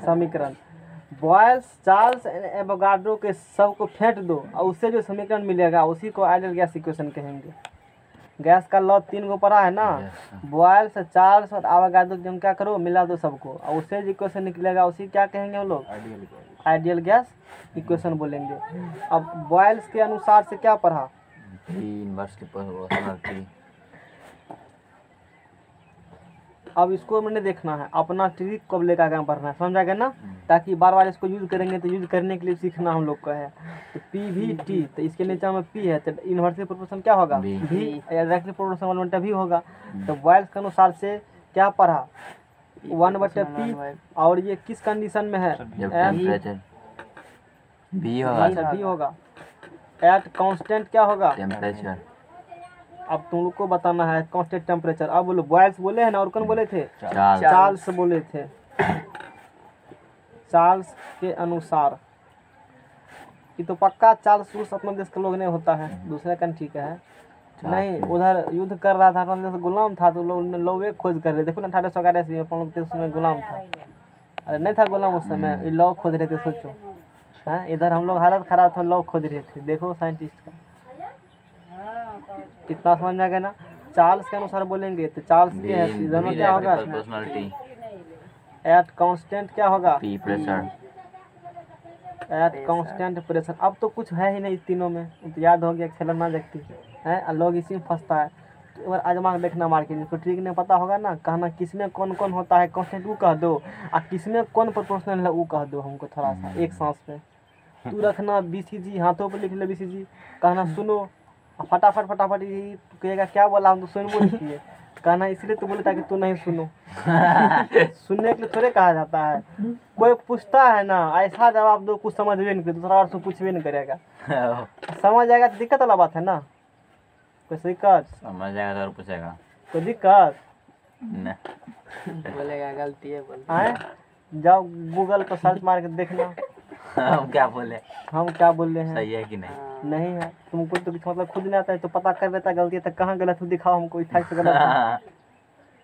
A: समीकरण। बॉयल्स, चार्ल्स एवोगाड्रो के सब को फेंट दो और उससे जो समीकरण मिलेगा उसी को आइडियल गैस इक्वेशन कहेंगे। गैस का लॉ 3 को पढ़ा है ना। बॉयल्स, चार्ल्स और एवोगाड्रो तुम क्या करो, मिला दो सबको और उससे जो इक्वेशन निकलेगा उसी क्या कहेंगे हम लोग? आइडियल गैस इक्वेशन बोलेंगे। अब बॉयल्स के अनुसार से क्या पढ़ा? अब इसको मैंने देखना है, अपना ट्रिक कब लेकर आगे बढ़ना है, समझ आ गया ना? ताकि बार बार इसको यूज करेंगे तो यूज करने के लिए सीखना हम लोग का है। तो पी वी टी, तो इसके नीचे में पी है तो इन्वर्सली प्रोपोर्शन क्या होगा? भी। डायरेक्टली प्रोपोर्शन 1/p भी होगा। तो बॉयल्स के अनुसार से क्या पढ़ा? 1/p। और ये किस कंडीशन में है? भी होगा। एट कांस्टेंट क्या होगा?
B: टेम्परेचर।
A: अब तुम लोग को बताना है कांस्टेंट टेम्परेचर। अब बोलो, बॉयल्स बोले हैं ना, और कौन बोले थे? चार्ल्स बोले थे। चार्ल्स के अनुसार, ये तो पक्का चार्ल्स अपने देश के लोग नहीं होता है, दूसरे कंट्री का है। नहीं, उधर युद्ध कर रहा था, अपने देश गुलाम था तो लोग लौवे खोज कर रहे। देखो ना 1811 ईस्वी में अपन लोग देश में गुलाम था। अरे नहीं था गुलाम उस समय, ये लौ खोज रहे थे। सोचो है, इधर हम लोग हालत खराब था, लौ खोज रहे थे। देखो साइंटिस्ट का कितना समझ आ गया ना। चार्ल्स के अनुसार बोलेंगे तो चार्ल्स के है दोनों क्या होगा? एट कांस्टेंट क्या होगा?
B: P pressure.
A: At constant pressure. अब तो कुछ है ही नहीं इस तीनों में, तो याद हो गया, खेलना देखती है लोग इसी में फंसता है। तो एक बार आजमा देखना मार के, जिसको ट्रिक नहीं पता होगा ना, कहना किसमें कौन कौन होता है कांस्टेंट वो कह दो, और किसमें कौन प्रोपोर्शनल है वो कह दो हमको थोड़ा सा एक सांस पे। तू रखना BCG, हाथों पर लिख ले BCG, कहना सुनो, फटाफट कहेगा क्या बोला, हम तो सुन बोल किए। कहना इसलिए तो बोले ताकि तू नहीं सुनो। सुनने के लिए थोड़े कहा जाता है। कोई पूछता है ना, ऐसा जवाब दो कुछ समझ भी नहीं करे, दूसरा बार से पूछ भी नहीं करेगा। समझ आएगा तो दिक्कत वाला बात है ना। कोई दिक्कत?
B: समझ आएगा तो पूछेगा।
A: कोई दिक्कत?
C: बोलेगा गलती है
A: जाओ गूगल पर सर्च मार के देखना
B: हम क्या बोले,
A: हम क्या बोल रहे हैं,
B: सही है कि नहीं।
A: नहीं है। तुमको तो मतलब खुद नहीं आता है तो पता कर लेता गलती है, तो कहाँ गलत हो दिखाओ हमको, इतना से गलत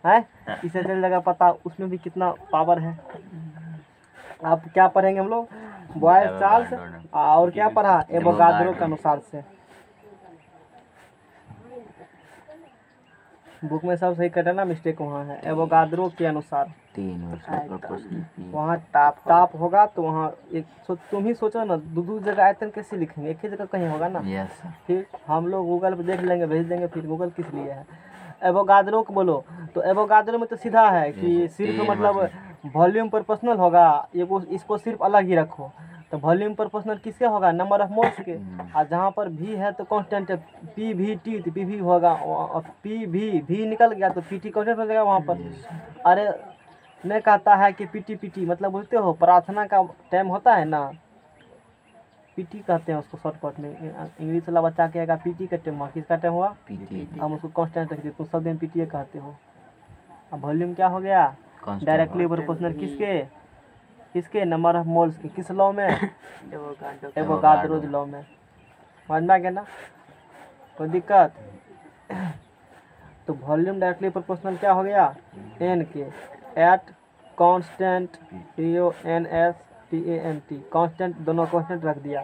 A: है। इसे चल जाएगा पता, उसमें भी कितना पावर है। अब क्या पढ़ेंगे हम लोग? बॉयल्स, चार्ल्स और क्या पढ़ा? एवोगाड्रो के अनुसार से। बुक में सब सही कर रहे ना, मिस्टेक वहाँ है। एवोगाद्रो के अनुसार
B: 3 यूनिवर्सल प्रोपोर्शनल पी।
A: वहाँ ताप होगा तो वहाँ तुम ही सोचो ना, दो जगह आयतन कैसे लिखेंगे, एक ही जगह कहीं होगा ना।
B: यस
A: फिर हम लोग गूगल पे देख लेंगे, भेज देंगे, फिर गूगल किस लिए है। एवोगाद्रो को बोलो तो एवोगाद्रो में तो सीधा है कि सिर्फ मतलब वॉल्यूम प्रोपोर्शनल होगा, ये इसको सिर्फ अलग ही रखो। तो वॉल्यूम प्रोपोर्शनल किसके होगा, नंबर ऑफ मोल्स के। और जहाँ पर भी है तो कांस्टेंट है, पी वी टी, तो पी वी होगा, और पी वी निकल गया तो पी टी कांस्टेंट हो जाएगा वहाँ पर। अरे नहीं कहता है कि पीटी मतलब बोलते हो प्रार्थना का टाइम होता है ना, पीटी कहते हैं उसको शॉर्टकट में। इंग्लिश वाला बच्चा कहेगा पीटी का टाइम हुआ, किसका टाइम हुआ,
B: पीटी।
A: हम उसको कांस्टेंट रख देते, तुम सब दिन पीटी कहते हो। अब वॉल्यूम क्या हो गया, डायरेक्टली प्रोपोर्शनल किसके नंबर ऑफ मोल्स के, किस लॉ में, एवोगाद्रोज लॉ में। समझ में आ गया ना, कोई दिक्कत। तो वॉल्यूम डायरेक्टली प्रोपोर्शनल क्या हो गया, एन के एट कांस्टेंट CONSTANT, कांस्टेंट दोनों कांस्टेंट रख दिया।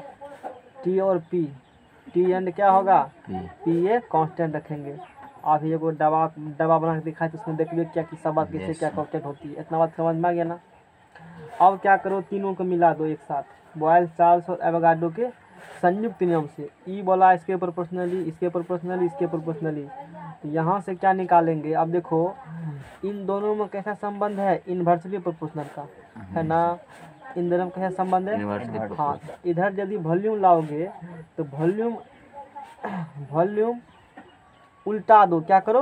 A: टी और पी, टी एंड क्या होगा, पी ए कांस्टेंट रखेंगे। आप ये को दवा बना के दिखाए तो उसमें देखिए क्या किस बात किससे क्या कांस्टेंट होती है, इतना बात समझ में आ गया ना। अब क्या करो, तीनों को मिला दो एक साथ, बॉयल, चार्ल्स और एवोगाड्रो के संयुक्त नियम से। ई बोला इसके प्रोपोर्शनली, इसके प्रोपोर्शनली, इसके प्रोपोर्शनली। तो यहाँ से क्या निकालेंगे, अब देखो इन दोनों में कैसा संबंध है, इन्वर्सली प्रोपोर्शनल का है ना। इन दोनों में कैसा संबंध है, हाँ। इधर यदि वॉल्यूम लाओगे तो वॉल्यूम उल्टा दो, क्या करो,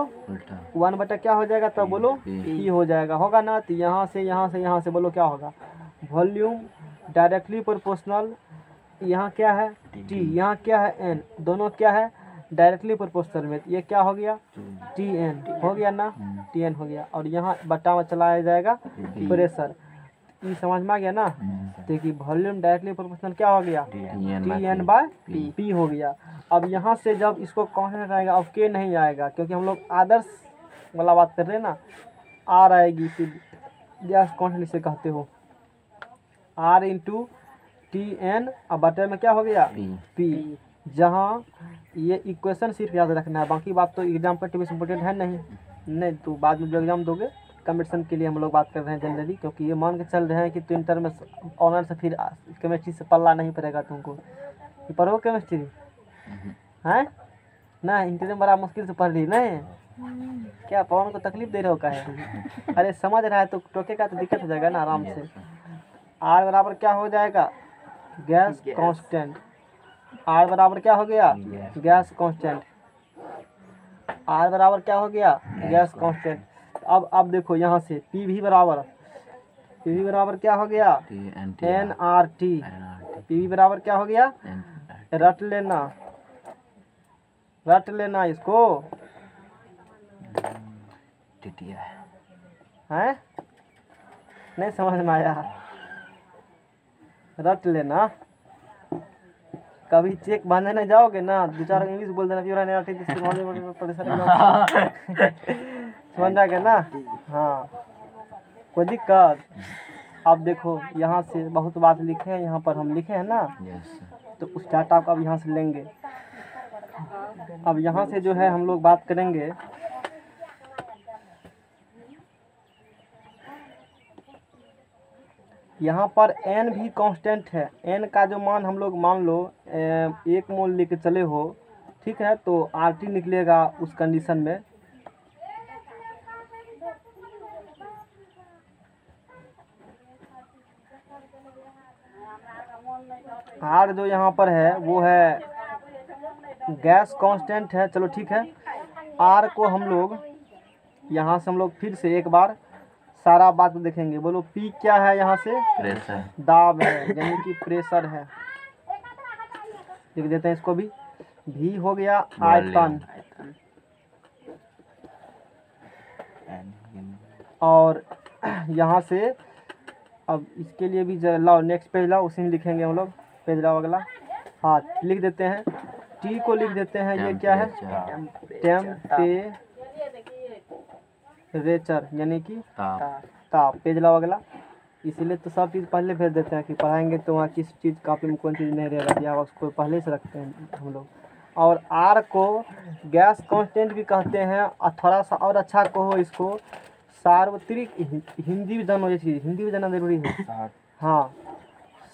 A: 1 बटा क्या हो जाएगा, तब बोलो पी हो जाएगा, होगा ना। तो यहाँ से बोलो क्या होगा, वॉल्यूम डायरेक्टली प्रोपोर्शनल, यहाँ क्या है टी, यहाँ क्या है एन, दोनों क्या है डायरेक्टली प्रोपोर्शनल में, ये क्या हो गया टी एन हो गया ना, टी एन हो गया। और यहाँ बटा में चलाया जाएगा प्रेशर, ये समझ में आ गया ना। देखिए वॉल्यूम डायरेक्टली प्रोपोर्शनल क्या हो गया, टी एन बाय पी हो गया। अब यहाँ से जब इसको कांस्टेंट आएगा, अब के नहीं आएगा, क्योंकि हम लोग आदर्श वाला बात कर रहे हैं ना। आर आएगी, फिर गैस कांस्टेंट से कहते हो, आर इंटू टी एन, अब बटे में क्या हो गया पी। जहाँ ये इक्वेशन सिर्फ याद रखना है, बाकी बात तो एग्जाम पर टिप्स इम्पोर्टेंट है नहीं तो बाद में जो एग्जाम दोगे कंपटीशन के लिए हम लोग बात कर रहे हैं जनरली, क्योंकि ये मान के चल रहे हैं कि तो इंटर में ऑनर से फिर केमिस्ट्री से पल्ला नहीं पड़ेगा तुमको। ये पढ़ो केमिस्ट्री है ना, इंटर में बड़ा मुश्किल से पढ़ रही नहीं, क्या पवन को तकलीफ दे रहे हो, कहे अरे समझ रहा है तो टोकेगा तो दिक्कत हो जाएगा ना आराम से। आर बराबर क्या हो जाएगा, गैस कांस्टेंट, आर बराबर क्या हो गया, गैस कांस्टेंट, आर बराबर क्या हो गया, गैस कांस्टेंट। अब देखो यहाँ से पी भी बराबर क्या हो गया, एन आर टी, पी भी बराबर क्या हो गया, रट लेना इसको, है नहीं समझ में आया, रट लेना। कभी चेक बांधने नहीं जाओगे ना, 2-4 इंग्लिश बोल देना, समझ आ गया ना, हाँ कोई दिक्कत। अब देखो यहाँ से बहुत बात लिखे हैं, यहाँ पर हम लिखे हैं ना, तो उस डाटा को अब यहाँ से लेंगे। अब यहाँ से जो है हम लोग बात करेंगे, यहाँ पर n भी कांस्टेंट है, n का जो मान हम लोग मान लो 1 मोल लेके चले हो, ठीक है, तो RT निकलेगा उस कंडीशन में। R जो यहाँ पर है वो है गैस कांस्टेंट है, चलो ठीक है। R को हम लोग यहाँ से हम लोग फिर से एक बार सारा बात देखेंगे, बोलो P क्या है, यहाँ से
B: प्रेशर,
A: दाब है, यानी कि प्रेशर है, लिख देते हैं इसको भी। V हो गया आयतन, और यहाँ से अब इसके लिए भी लाओ, नेक्स्ट पेज लाओ, उसी में लिखेंगे हम लोग, पेज लाओ अगला, हाँ लिख देते हैं। T को लिख देते हैं, ये क्या है, टेम्परेचर यानी कि ताप। पेज लाओ अगला, इसीलिए तो सब चीज़ पहले भेज देते हैं कि पढ़ाएंगे तो वहाँ किस चीज़ कॉपी में कौन चीज़ नहीं रहेगा, या उसको पहले से रखते हैं हम लोग। और आर को गैस कांस्टेंट भी कहते हैं। और थोड़ा सा और अच्छा कहो इसको सार्वत्रिक, हिंदी भी जानना चाहिए, हिंदी भी जानना जरूरी है। हाँ,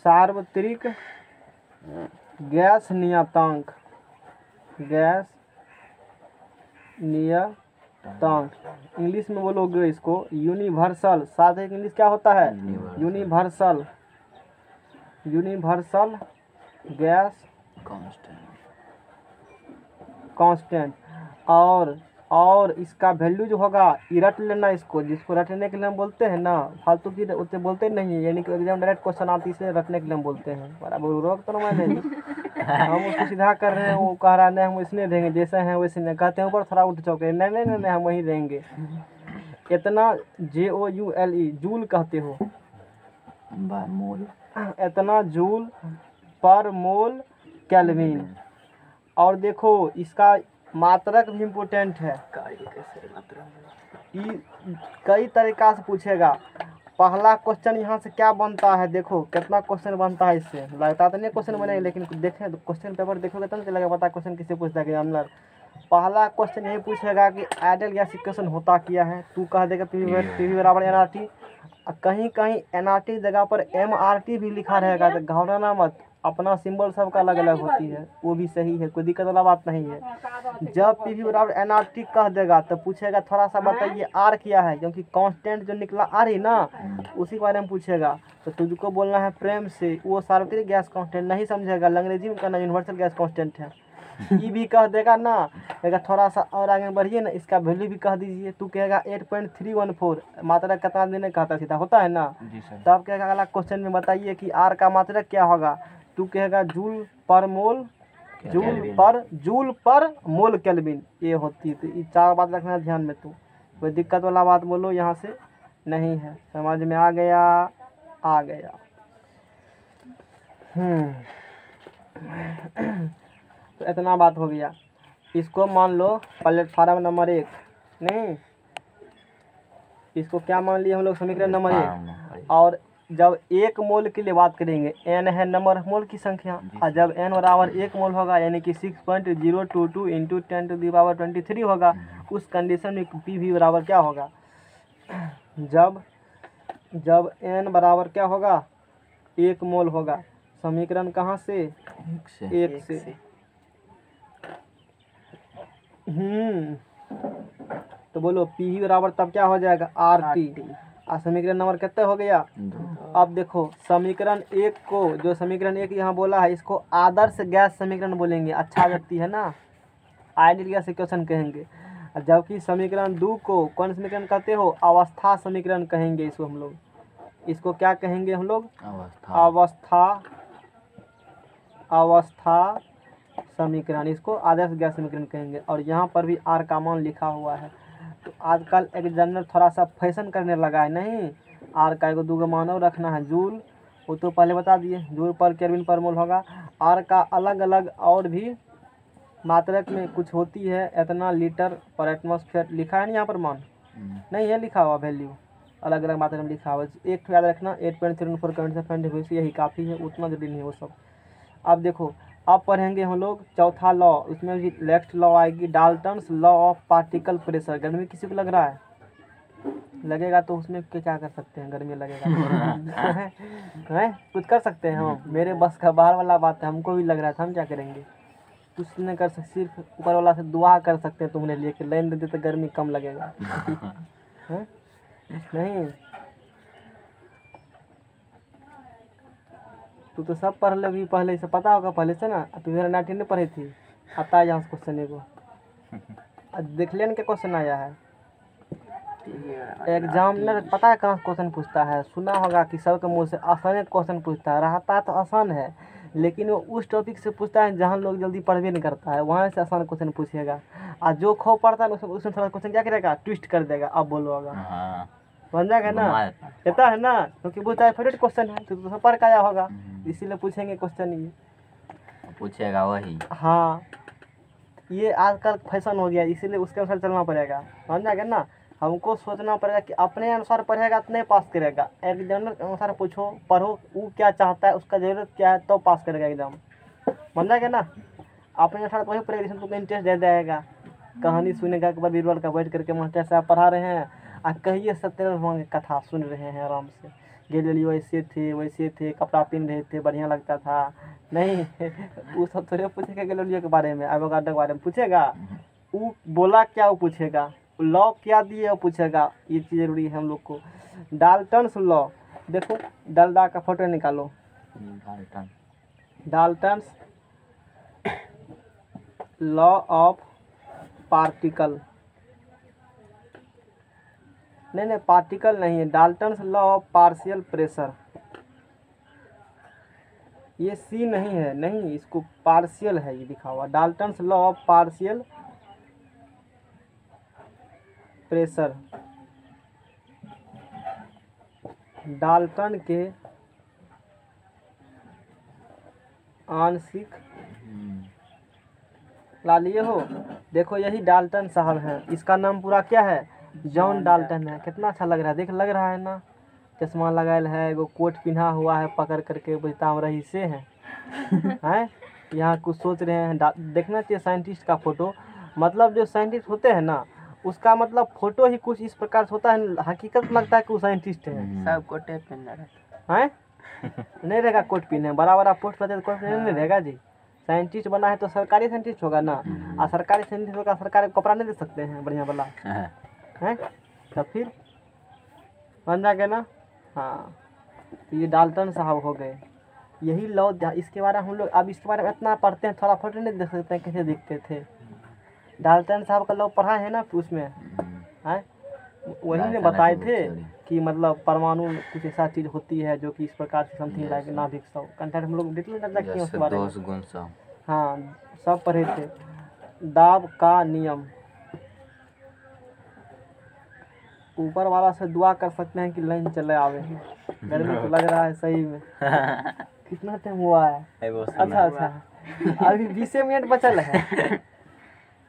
A: सार्वत्रिक गैस नियतांक, गैस नियतांक इंग्लिश में बोलोगे इसको यूनिवर्सल। साथ ही इंग्लिश क्या होता है? Universal, universal gas constant. और इसका वैल्यू जो होगा ये रट लेना इसको, जिसको रटने के लिए हम बोलते हैं ना, फालतू की उतने बोलते नहीं है, यानी कि एग्जाम डायरेक्ट क्वेश्चन आती है इसे रटने के लिए हम बोलते हैं। बराबर रोक तो मैंने हम उसको सीधा कर रहे हैं, वो कह रहा नहीं हम इसने रहेंगे, जैसे हैं वैसे नहीं कहते हैं, ऊपर थोड़ा उठ चौके, नहीं नहीं नहीं हम वहीं रहेंगे। इतना JOULE जूल कहते हो,
B: मोल,
A: इतना जूल पर मोल केल्विन। और देखो इसका मात्रक भी इम्पोर्टेंट है, कई तरीका से पूछेगा। पहला क्वेश्चन यहाँ से क्या बनता है, देखो कितना क्वेश्चन बनता है इससे, लगता तो नहीं क्वेश्चन बनेगा, लेकिन देखें क्वेश्चन पेपर देखोगे तब चलेगा पता क्वेश्चन किससे पूछता है एग्जामिनर। पहला क्वेश्चन यही पूछेगा कि आइडियल गैस इक्वेशन होता क्या है, तू कह देगा PV बराबर NRT। कहीं कहीं NRT जगह पर MRT भी लिखा रहेगा, तो घबराना मत, अपना सिंबल सबका अलग अलग होती है, वो भी सही है, कोई दिक्कत वाला बात नहीं है। जब PV बराबर NRT कह देगा तो पूछेगा थोड़ा सा बताइए R क्या है, क्योंकि कांस्टेंट जो निकला R ही ना, उसी के बारे में पूछेगा। तो तुझको बोलना है प्रेम से, वो सार्वत्रिक गैस कांस्टेंट नहीं समझेगा, अंग्रेजी में कहना यूनिवर्सल गैस कांस्टेंट है। ई भी कह देगा ना, कहेगा थोड़ा सा और आगे बढ़िए ना, इसका वैल्यू भी कह दीजिए। तू कहेगा 8.314 मात्रक कितना देने कहता सीधा होता है ना, तब कहेगा अगला क्वेश्चन में बताइए कि R का मात्रक क्या होगा, तू कहेगा जूल पर मोल, जूल पर मोल केल्विन ये होती है। तो ये चार बात रखना ध्यान में, तू कोई दिक्कत वाला बात बोलो यहाँ से नहीं है, समझ में आ गया? आ गया। तो इतना बात हो गया। इसको मान लो प्लेटफार्म नंबर 1, नहीं इसको क्या मान लिए हम लोग, समीकरण नंबर 1। और जब 1 मोल के लिए बात करेंगे, n है नंबर मोल की संख्या, और जब n बराबर 1 मोल होगा यानी कि 6.022 इंटू 10⁻23 होगा, उस कंडीशन में PV बराबर क्या होगा, जब n बराबर क्या होगा 1 मोल होगा। समीकरण कहाँ से? 1 से। तो बोलो PV बराबर तब क्या हो जाएगा RT। और समीकरण नंबर कितना हो गया? अब देखो समीकरण 1 को, जो समीकरण 1 यहाँ बोला है, इसको आदर्श गैस समीकरण बोलेंगे, अच्छा व्यक्ति है ना, आइडियल गैस इक्वेशन कहेंगे। जबकि समीकरण 2 को कौन समीकरण कहते हो? अवस्था समीकरण कहेंगे इसको हम लोग। इसको क्या कहेंगे हम लोग? अवस्था समीकरण, इसको आदर्श गैस समीकरण कहेंगे। और यहाँ पर भी R का मान लिखा हुआ है। तो आजकल एग्जामिनर थोड़ा सा फैशन करने लगा है, नहीं R का 1-2 मानव रखना है, जूल वो तो पहले बता दिए, जूल पर केल्विन पर मोल होगा। R का अलग अलग और भी मात्रक में कुछ होती है, इतना लीटर पर एटमॉस्फेयर लिखा है नहीं यहाँ पर मान, नहीं है लिखा हुआ वैल्यू, अलग अलग मात्रा में लिखा हुआ। एक याद रखना 8.314 यही काफ़ी है, उतना जरूरी नहीं है वो सब। अब देखो अब पढ़ेंगे हम लोग चौथा लॉ, उसमें भी नेक्स्ट लॉ आएगी Dalton's law of particle pressure. गर्मी किसी को लग रहा है? लगेगा तो उसमें क्या कर सकते हैं, गर्मी लगेगा है कुछ कर सकते हैं हम, मेरे बस का बाहर वाला बात है, हमको भी लग रहा था, हम क्या करेंगे? कुछ नहीं कर सकते, सिर्फ ऊपर वाला से दुआ कर सकते हैं तुमने लेके लाइन दे दे तो गर्मी कम लगेगा है? नहीं तू तो सब पढ़ लोगी पहले से, पता होगा पहले से ना, तू 19 नहीं पढ़ी थी, आता है यहाँ से क्वेश्चन एगो देख लेने के क्वेश्चन आया है। एग्जामिनर पता है कहाँ क्वेश्चन पूछता है, सुना होगा कि सबके मुँह से आसान क्वेश्चन पूछता है, रहता तो आसान है, लेकिन वो उस टॉपिक से पूछता है जहाँ लोग जल्दी पढ़ भी नहीं करता है, वहाँ से आसान क्वेश्चन पूछेगा। और जो खो पड़ता है उसमें थोड़ा क्वेश्चन क्या करेगा, ट्विस्ट कर देगा। अब बोलो होगा बन जाएगा ना, कहता है ना, क्योंकि वो तेरा फेवरेट क्वेश्चन है, तो सब पढ़ के आया होगा, इसीलिए पूछेंगे क्वेश्चन ये
B: पूछेगा वही।
A: हाँ ये आजकल फैशन हो गया, इसीलिए उसके अनुसार चलना पड़ेगा, समझ जाएगा ना। हमको सोचना पड़ेगा कि अपने अनुसार पढ़ेगा तो नहीं पास करेगा, एग्जामिनर के अनुसार पूछो पढ़ो, वो क्या चाहता है, उसका ज़रूरत क्या है, तो पास करेगा एग्जाम, समझ जाएगा ना। आपने 18 तो वही पढ़ेगा, तुमको इंटरेस्ट दे जाएगा। कहानी सुनेगा एक बार बीरबल का बैठ करके मास्टर साहब पढ़ा रहे हैं, आ कहिए सत्यनारायण भगवान की कथा सुन रहे हैं आराम से। गैलीलियो ऐसे थे वैसे थे, कपड़ा पहन रहे थे, बढ़िया लगता था। नहीं वो सब थोड़े पूछेगा गैलीलियो के बारे में, एवोगाड्रो के बारे में पूछेगा। वो बोला क्या वो पूछेगा, लॉ क्या दिए वो पूछेगा। ये चीज़ जरूरी है हम लोग को। डाल्टन्स लॉ, देखो डलडा का फोटो निकालो।
B: Dalton
A: Dalton's law of particle, नहीं पार्टिकल नहीं है, Dalton's law of partial pressure. ये सी नहीं है, नहीं इसको पार्शियल है ये लिखा हुआ, Dalton's law of partial pressure. Dalton के आंशिक ला लिए हो। देखो यही डाल्टन साहब हैं, इसका नाम पूरा क्या है, जॉन डाल्टन है। कितना अच्छा लग रहा है, देख लग रहा है ना, चश्मा लगायल है, वो कोट पिन्हा हुआ है, पकड़ करके बुझता रही से हैं हैं यहाँ कुछ सोच रहे हैं। देखना चाहिए साइंटिस्ट का फोटो, मतलब जो साइंटिस्ट होते हैं ना उसका मतलब फोटो ही कुछ इस प्रकार से होता है, हकीकत लगता है कि वो साइंटिस्ट है।
B: सब कोटे पहनना रहता
A: हैं नहीं रहेगा कोट पीने, बड़ा बड़ा पोस्ट पर कोट पीने नहीं रहेगा जी। साइंटिस्ट बना है तो सरकारी साइंटिस्ट होगा ना, और सरकारी साइंटिस्ट होगा, सरकारी को कपड़ा नहीं दे सकते हैं बढ़िया वाला हैं, तो फिर बन जाएगा ना। हाँ तो ये डाल्टन साहब हो गए, यही लॉ। इसके बारे में हम लोग अब इसके बारे में इतना पढ़ते हैं, थोड़ा फोटो नहीं देख सकते हैं कैसे दिखते थे। डाल्टन साहब का लॉ पढ़ा है ना उसमें है, वही ने बताए थे कि मतलब परमाणु कुछ ऐसा चीज होती है जो कि इस प्रकार से समथिंग लाइक नाभिक सब कंटेंट हम लोग डिटेल चर्चा किए उसके बारे में। हाँ सब पढ़े थे। दाब का नियम, ऊपर वाला से दुआ कर सकते हैं कि लाइन चले आवे, गर्मी तो लग रहा है सही में। कितना टाइम हुआ है, अच्छा अच्छा अभी 20 मिनट बचल है,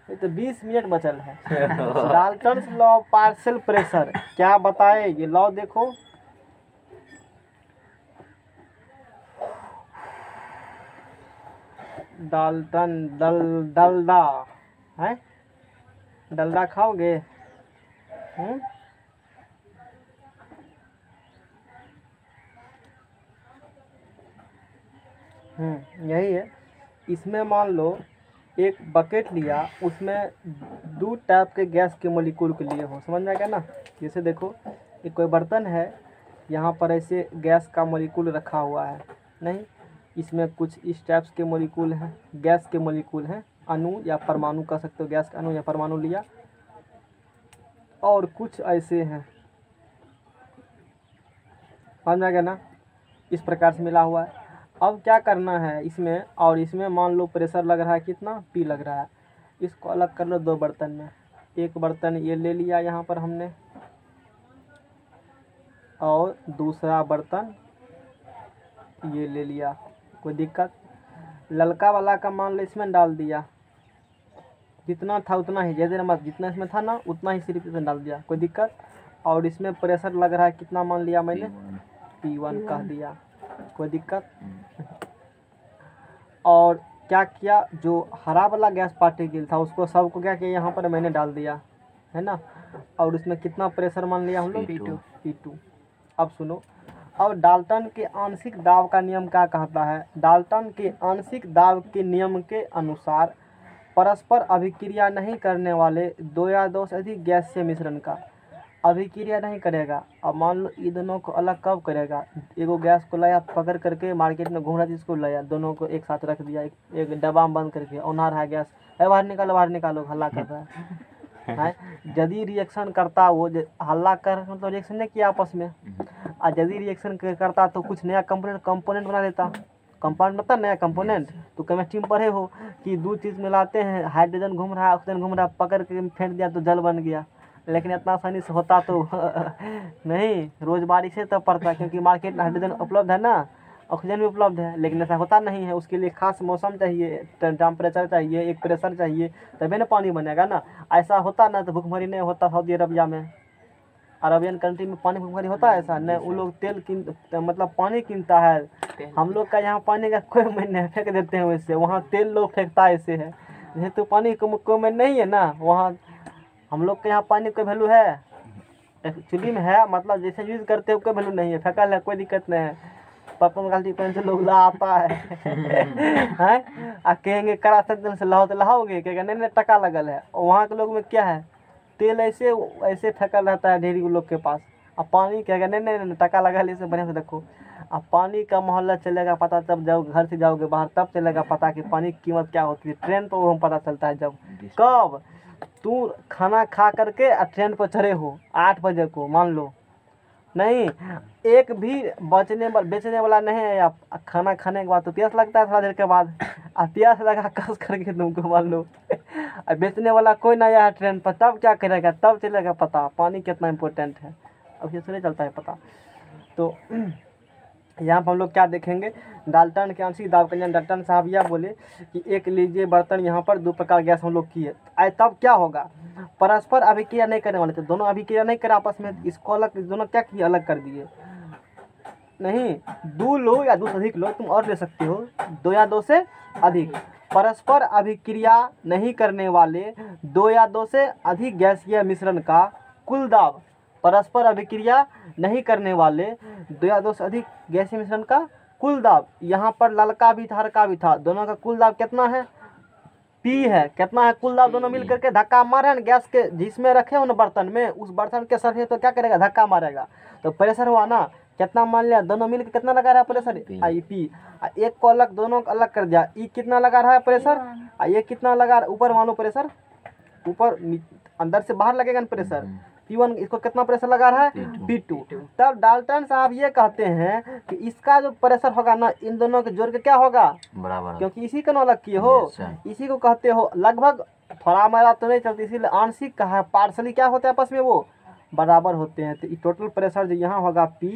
A: तो 20 मिनट बचल है। Dalton's law of partial pressure क्या बताए, ये लॉ देखो। डाल्टन डलडा है, डलडा खाओगे? यही है। इसमें मान लो एक बकेट लिया, उसमें 2 टाइप के गैस के मोलिक्यूल के लिए हो, समझ में आएगा ना। जैसे देखो एक कोई बर्तन है, यहाँ पर ऐसे गैस का मोलिक्यूल रखा हुआ है, नहीं इसमें कुछ इस टाइप्स के मोलिक्यूल हैं, गैस के मोलिक्यूल हैं, अणु या परमाणु कह सकते हो, गैस का अणु या परमाणु लिया, और कुछ ऐसे हैं, समझ में आ गया ना, इस प्रकार से मिला हुआ है। अब क्या करना है इसमें, और इसमें मान लो प्रेशर लग रहा है कितना, P लग रहा है। इसको अलग कर लो 2 बर्तन में, एक बर्तन ये ले लिया यहाँ पर हमने, और दूसरा बर्तन ये ले लिया, कोई दिक्कत। ललका वाला का मान लो इसमें डाल दिया, जितना था उतना ही, जैसे मत जितना इसमें था ना उतना ही सिर्फ इसमें डाल दिया, कोई दिक्कत। और इसमें प्रेशर लग रहा है कितना मान लिया मैंने, P1 कह दिया, कोई दिक्कत। और क्या किया, जो हरा वाला गैस पार्टिकल था उसको सबको क्या किया, यहाँ पर मैंने डाल दिया है ना, और उसमें कितना प्रेशर मान लिया हम लोग, P2। अब सुनो, अब डाल्टन के आंशिक दाब का नियम क्या कहता है। डाल्टन के आंशिक दाब के नियम के अनुसार परस्पर अभिक्रिया नहीं करने वाले 2 या 2 से अधिक गैस से मिश्रण का अभिक्रिया नहीं करेगा। अब मान लो ये दोनों को अलग कब करेगा, एगो गैस को लाया पकड़ करके मार्केट में घूम रहा था, इसको लाया, दोनों को एक साथ रख दिया, एक डब्बा में बंद करके, ओना रहा गैस, बाहर निकालो, हल्ला कर रहा है। यदि रिएक्शन करता वो हल्ला कर मतलब रिएक्शन नहीं किया आपस में, और यदि रिएक्शन करता तो कुछ नया कंपोनेंट बना देता, कंपाउंड मतलब नया कंपोनेंट। तो केमिस्ट्री में पढ़े हो कि 2 चीज़ मिलाते हैं, हाइड्रोजन घूम रहा है, ऑक्सीजन घूम रहा है, पकड़ के फेंक दिया तो जल बन गया। लेकिन इतना आसानी से होता तो नहीं, रोज बारिश से तब पड़ता, क्योंकि मार्केट में हाइड्रोजन उपलब्ध है ना, ऑक्सीजन भी उपलब्ध है, लेकिन ऐसा होता नहीं है। उसके लिए खास मौसम चाहिए, टेम्परेचर चाहिए, एक प्रेशर चाहिए, तभी ना पानी बनेगा ना। ऐसा होता ना तो भूखमरी नहीं होता सऊदी अरबिया में, अरबियन कंट्री में पानी भुखमरी होता है ऐसा नहीं, वो लोग तेल मतलब पानी कीनता है। हम लोग का यहाँ पानी का कोई मैं नहीं, फेंक देते हैं वैसे, वहाँ तेल लोग फेंकता है ऐसे है, जेहेतु पानी को मैं नहीं है ना वहाँ। हम लोग के यहाँ पानी का वैल्यू है एक्चुअली में है, मतलब जैसे यूज़ करते हैं कोई वैल्यू नहीं है, फेंकल है कोई दिक्कत नहीं है। पर्पल गलती पेन से लोग लाता है हैं आ कहेंगे करा सकते से लाओ तो लाओगे, कहेगा नहीं नहीं टका लगल है। और वहाँ के लोग में क्या है, तेल ऐसे ऐसे फेंकल रहता है ढेरी लोग के पास। अब पानी कहेगा नहीं नहीं नहीं टका लगा इसे बढ़िया से रखो। अब पानी का मोहल्ला चलेगा पता तब, जब घर से जाओगे बाहर तब चलेगा पता कि पानी की कीमत क्या होती है। ट्रेन पर वो पता चलता है जब, कब तू खाना खा करके ट्रेन पर चढ़े हो 8 बजे को मान लो, नहीं एक भी बेचने वाला नहीं है। आप खाना खाने के बाद तो प्यास लगता है थोड़ा देर के बाद, अब प्यास लगा कस करके तुमको मान लो अब बेचने वाला कोई नहीं आया ट्रेन पर, तब क्या करेगा, तब चलेगा पता पानी कितना इम्पोर्टेंट है। अब ये नहीं चलता है पता। तो यहाँ पर हम लोग क्या देखेंगे, डाल्टन के आंशिक दाब का नियम। डाल्टन साहब यह बोले कि एक लीजिए बर्तन, यहाँ पर 2 प्रकार गैस हम लोग किए, तब क्या होगा, परस्पर अभिक्रिया नहीं करने वाले थे, दोनों अभिक्रिया नहीं करे आपस में, इसको अलग, दोनों क्या किए अलग कर दिए। नहीं 2 लो या 2 से अधिक लो, तुम और ले सकते हो 2 या 2 से अधिक। परस्पर अभिक्रिया नहीं करने वाले 2 या 2 से अधिक गैसीय मिश्रण का कुल दाब, परस्पर अभिक्रिया नहीं करने वाले 2 या 2 से अधिक गैसीय मिश्रण का कुल दाब। यहाँ पर ललका भी था हरका भी था, दोनों का कुल दाब कितना है, पी है। कितना है कुल दाब, दोनों मिल करके धक्का मारे गैस के जिसमें रखे हो ना बर्तन में, उस बर्तन के सरफेस तो क्या करेगा, धक्का मारेगा तो प्रेशर हुआ ना, कितना मान लिया, दोनों मिल के कितना लगा रहा है प्रेशर, आई पी। एक को अलग, दोनों को अलग कर दिया, ई कितना लगा रहा है प्रेशर, ये कितना लगा रहा है, ऊपर मानो प्रेशर, ऊपर अंदर से बाहर लगेगा ना प्रेशर P1, इसको कितना प्रेशर लगा रहा है P2। तब डाल्टन साहब ये कहते हैं कि इसका जो प्रेशर होगा ना, इन दोनों के जोड़ के क्या होगा बराबर, क्योंकि इसी का अलग किए हो, इसी को कहते हो लगभग, थोड़ा हमारा तो नहीं चलती, इसीलिए आंशिक कहा, पार्सली क्या होते हैं आपस में, वो बराबर होते हैं। तो टोटल प्रेशर जो यहाँ होगा P,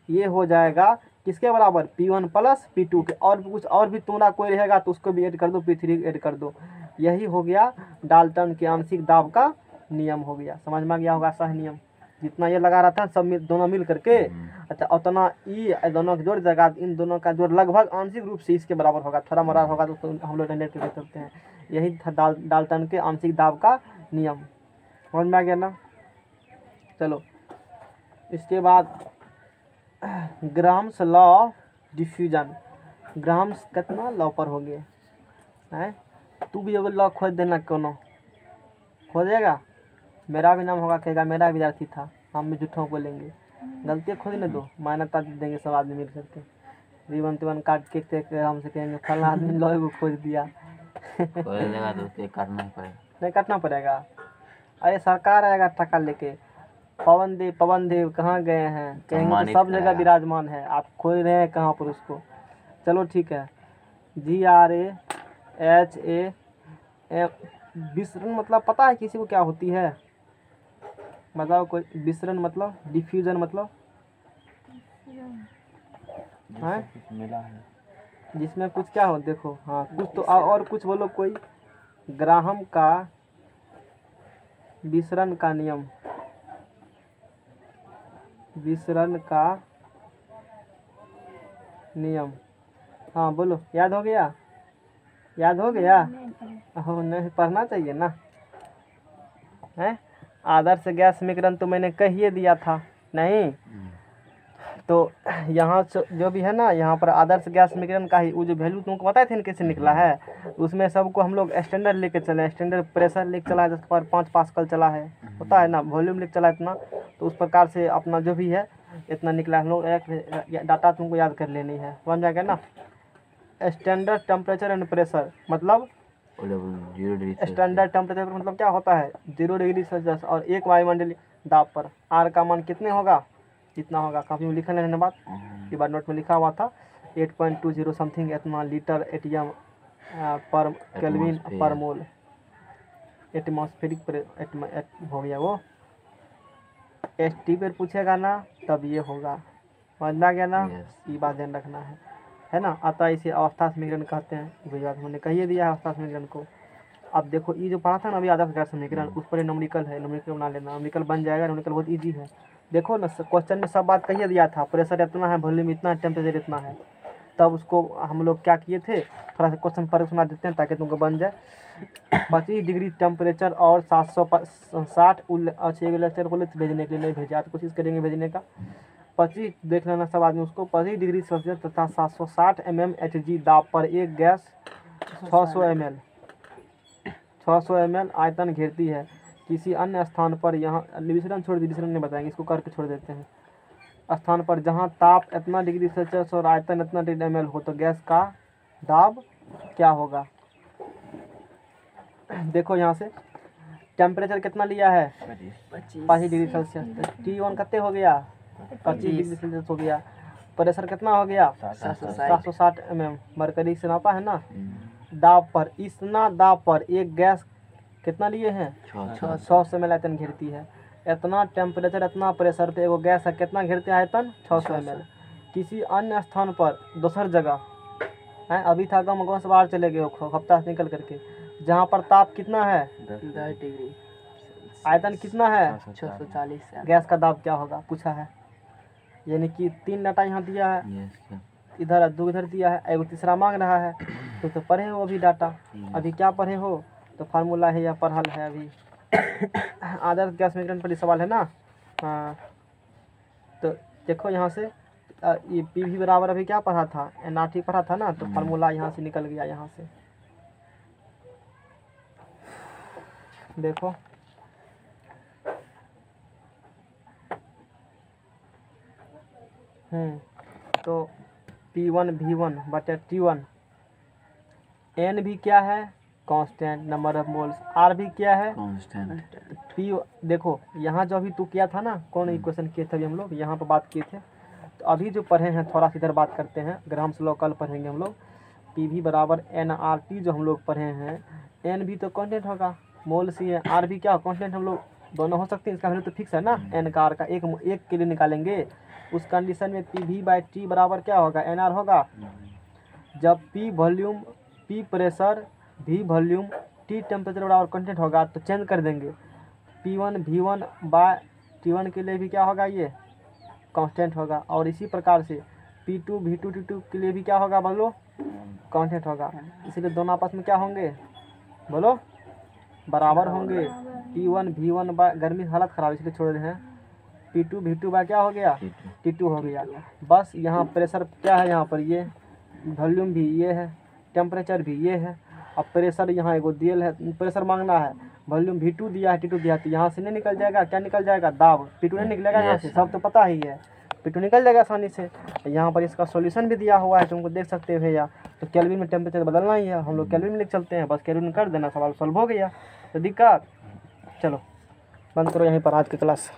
A: ये हो जाएगा किसके बराबर, P1 प्लस P2 के। और भी कुछ और भी तुम्हारा कोई रहेगा तो उसको भी ऐड कर दो, P3 ऐड कर दो। यही हो गया डाल्टन के आंशिक दाब का नियम हो गया। समझ में आ गया होगा सही नियम, जितना ये लगा रहा था सब दोनों मिल करके, अच्छा उतना ई दोनों के जोड़ देगा, इन दोनों का जोड़ लगभग आंशिक रूप से इसके बराबर होगा, थोड़ा मरा होगा तो हम लोग जनरेट कर सकते हैं। यही था डाल्टन के आंशिक दाब का नियम। समझ में आ गया ना। चलो इसके बाद grams law of diffusion. Grams कितना लॉ पर हो गए हैं, तू भी अगर लॉ खोज देना, कोनो खोजेगा, मेरा भी नाम होगा, कहेगा मेरा विद्यार्थी था, हम भी झूठों बोलेंगे, गलती खोज न दो, मान्यता देंगे सब आदमी मिल करके, रिबन तिबन काट के हमसे कहेंगे फला आदमी लॉ को खोज दिया
B: खोजेगा तो उसे काटना ही पड़ेगा,
A: नहीं काटना पड़ेगा। अरे सरकार आएगा टका लेके, पवन देव कहाँ गए हैं, कहेंगे तो सब जगह विराजमान है, आप खोज रहे हैं कहाँ पर उसको। चलो ठीक है, GRAHA विसरण मतलब पता है किसी को क्या होती है, बताओ कोई। विसरण मतलब, डिफ्यूजन मतलब है
B: मिला है
A: जिसमें कुछ क्या हो, देखो हाँ कुछ तो और कुछ बोलो कोई। ग्राहम का विसरण का नियम, विसरण का नियम, हाँ बोलो, याद हो गया, याद हो गया, हो नहीं पढ़ना चाहिए ना है। आदर्श गैस समीकरण तो मैंने कह ही दिया था, नहीं तो यहाँ जो भी है ना, यहाँ पर आदर्श गैस समीकरण का ही वो जो वैल्यू तुमको बताए थे ना कैसे निकला है, उसमें सबको हम लोग स्टैंडर्ड लेके चले, स्टैंडर्ड प्रेशर लेके चला है 10⁵ पास्कल चला है, होता है ना, वॉल्यूम लेके चला इतना, तो उस प्रकार से अपना जो भी है इतना निकला। हम लोग एक डाटा तुमको याद कर लेनी है, समझ जाएगा ना। स्टैंडर्ड टेम्परेचर एंड प्रेशर मतलब, स्टैंडर्ड टेम्परेचर मतलब क्या होता है 0 डिग्री सेल्सियस, और एक वायुमंडलीय दाब पर आर का मान कितने होगा, जितना होगा। काफ़ी में लिखा लेने बात, ये बार नोट में लिखा हुआ था 8.20 समथिंग इतना लीटर एटीएम पर केल्विन पर मोल, एटमॉस्फेरिक हो गया वो। ST पर पूछेगा ना तब ये होगा, समझ में आ गया ना। ये बात ध्यान रखना है ना। अतः इसे अवस्था समीकरण कहते हैं, वही बात हमने कह ही दिया है अवस्था समीकरण को। अब देखो ये जो पढ़ा था ना अभी आदर्श गैस समीकरण, उस पर न्यूमेरिकल है, न्यूमेरिकल बना लेना, न्यूमेरिकल बन जाएगा, न्यूमेरिकल बहुत ईजी है। देखो ना क्वेश्चन में सब बात कही दिया था, प्रेशर इतना है, वॉल्यूम इतना है, टेम्परेचर इतना है। तब उसको हम लोग क्या किए थे, थोड़ा सा क्वेश्चन पर सुना देते हैं ताकि तुमको बन जाए। 25 डिग्री टेम्परेचर और 760 अच्छे लेक्चर बोले थे भेजने के लिए, नहीं भेजा तो कोशिश करेंगे भेजने का। 25 देख लेना सब आदमी उसको, 25 डिग्री सेल्सियस तथा 760 mmHg दाब पर एक गैस 600 ml आयतन घेरती है। किसी अन्य स्थान पर यहाँ विवरण छोड़ दी, विवरण नहीं बताएंगे, इसको करके छोड़ देते हैं। स्थान पर जहाँ ताप इतना डिग्री सेल्सियस और आयतन इतना डिग्री ml हो तो गैस का दाब क्या होगा। देखो यहाँ से टेम्परेचर कितना लिया है 25 डिग्री सेल्सियस, T1 कितने हो गया 25 डिग्री सेल्सियस हो गया। प्रेशर कितना हो गया 760 mm मरकरी से नापा है ना। दाब पर, इतना दाब पर एक गैस कितना लिए हैं 600 ml आयतन घेरती है। इतना टेम्परेचर इतना प्रेशर पे एगो गैस है, कितना घेरते हैं आयतन 600 ml। किसी अन्य स्थान पर दूसर जगह है, अभी था गाँव से बाहर चले गए हो हफ्ता से निकल करके, जहाँ पर ताप कितना है
B: 10 डिग्री,
A: आयतन कितना है
B: 640।
A: गैस का दाब क्या होगा पूछा है। यानी कि 3 डाटा यहाँ दिया है, इधर 2 इधर दिया है, एगो तीसरा मांग रहा है। तो पढ़े हो अभी डाटा, अभी क्या पढ़े हो, तो फार्मूला है या पढ़ल है अभी। आदर्श गैस मिश्रण पर सवाल है ना। हाँ तो देखो यहाँ से ये PV बराबर अभी क्या पढ़ा था, nRT पढ़ा था ना, तो फार्मूला यहाँ से निकल गया। यहाँ से देखो तो P1 V1 बटे T1, N भी क्या है constant number of moles, R भी क्या है
B: कांस्टेंट।
A: P देखो यहाँ जो अभी तू किया था ना, कौन इक्वेशन किए थे अभी हम लोग यहाँ पर बात किए थे। तो अभी जो पढ़े हैं थोड़ा सा इधर बात करते हैं, ग्राम्स लॉ कल पढ़ेंगे हम लोग। PV बराबर nRT जो हम लोग पढ़े हैं, N भी तो कांस्टेंट होगा, मोल्स ही है, R भी क्या कांस्टेंट, हम लोग दोनों हो सकते हैं, इसका वैल्यू तो फिक्स है ना। N का R का एक के लिए निकालेंगे, उस कंडीशन में PV/T बराबर क्या होगा NR होगा। जब P volume, P pressure, V volume, T temperature बराबर कांस्टेंट होगा तो चेंज कर देंगे। P1 V1 बाय T1 के लिए भी क्या होगा ये कांस्टेंट होगा, और इसी प्रकार से P2 V2 T2 के लिए भी क्या होगा बोलो कांस्टेंट होगा। इसलिए दोनों आपस में क्या होंगे बोलो बराबर होंगे। P1 V1 बाय, गर्मी हालत ख़राब इसलिए छोड़ रहे हैं, P2 V2 बाय क्या हो गया T2 हो गया। बस यहाँ प्रेशर क्या है, यहाँ पर ये वॉल्यूम भी ये है, टेम्परेचर भी ये है। अब प्रेशर यहाँ एगो दियल है, प्रेशर मांगना है, वॉल्यूम V2 दिया है, T2 दिया है, तो यहाँ से नहीं निकल जाएगा, क्या निकल जाएगा दाब, P2 नहीं निकलेगा यहाँ से, सब तो पता ही है, P2 निकल जाएगा आसानी से। यहाँ पर इसका सॉल्यूशन भी दिया हुआ है, तुमको देख सकते हो भैया। तो केल्विन में टेम्परेचर बदलना ही है, हम लोग केल्विन में लिख चलते हैं, बस केल्विन कर देना, सवाल सॉल्व हो गया। तो दिक्कत, चलो बंद करो यहीं पर आज की क्लास।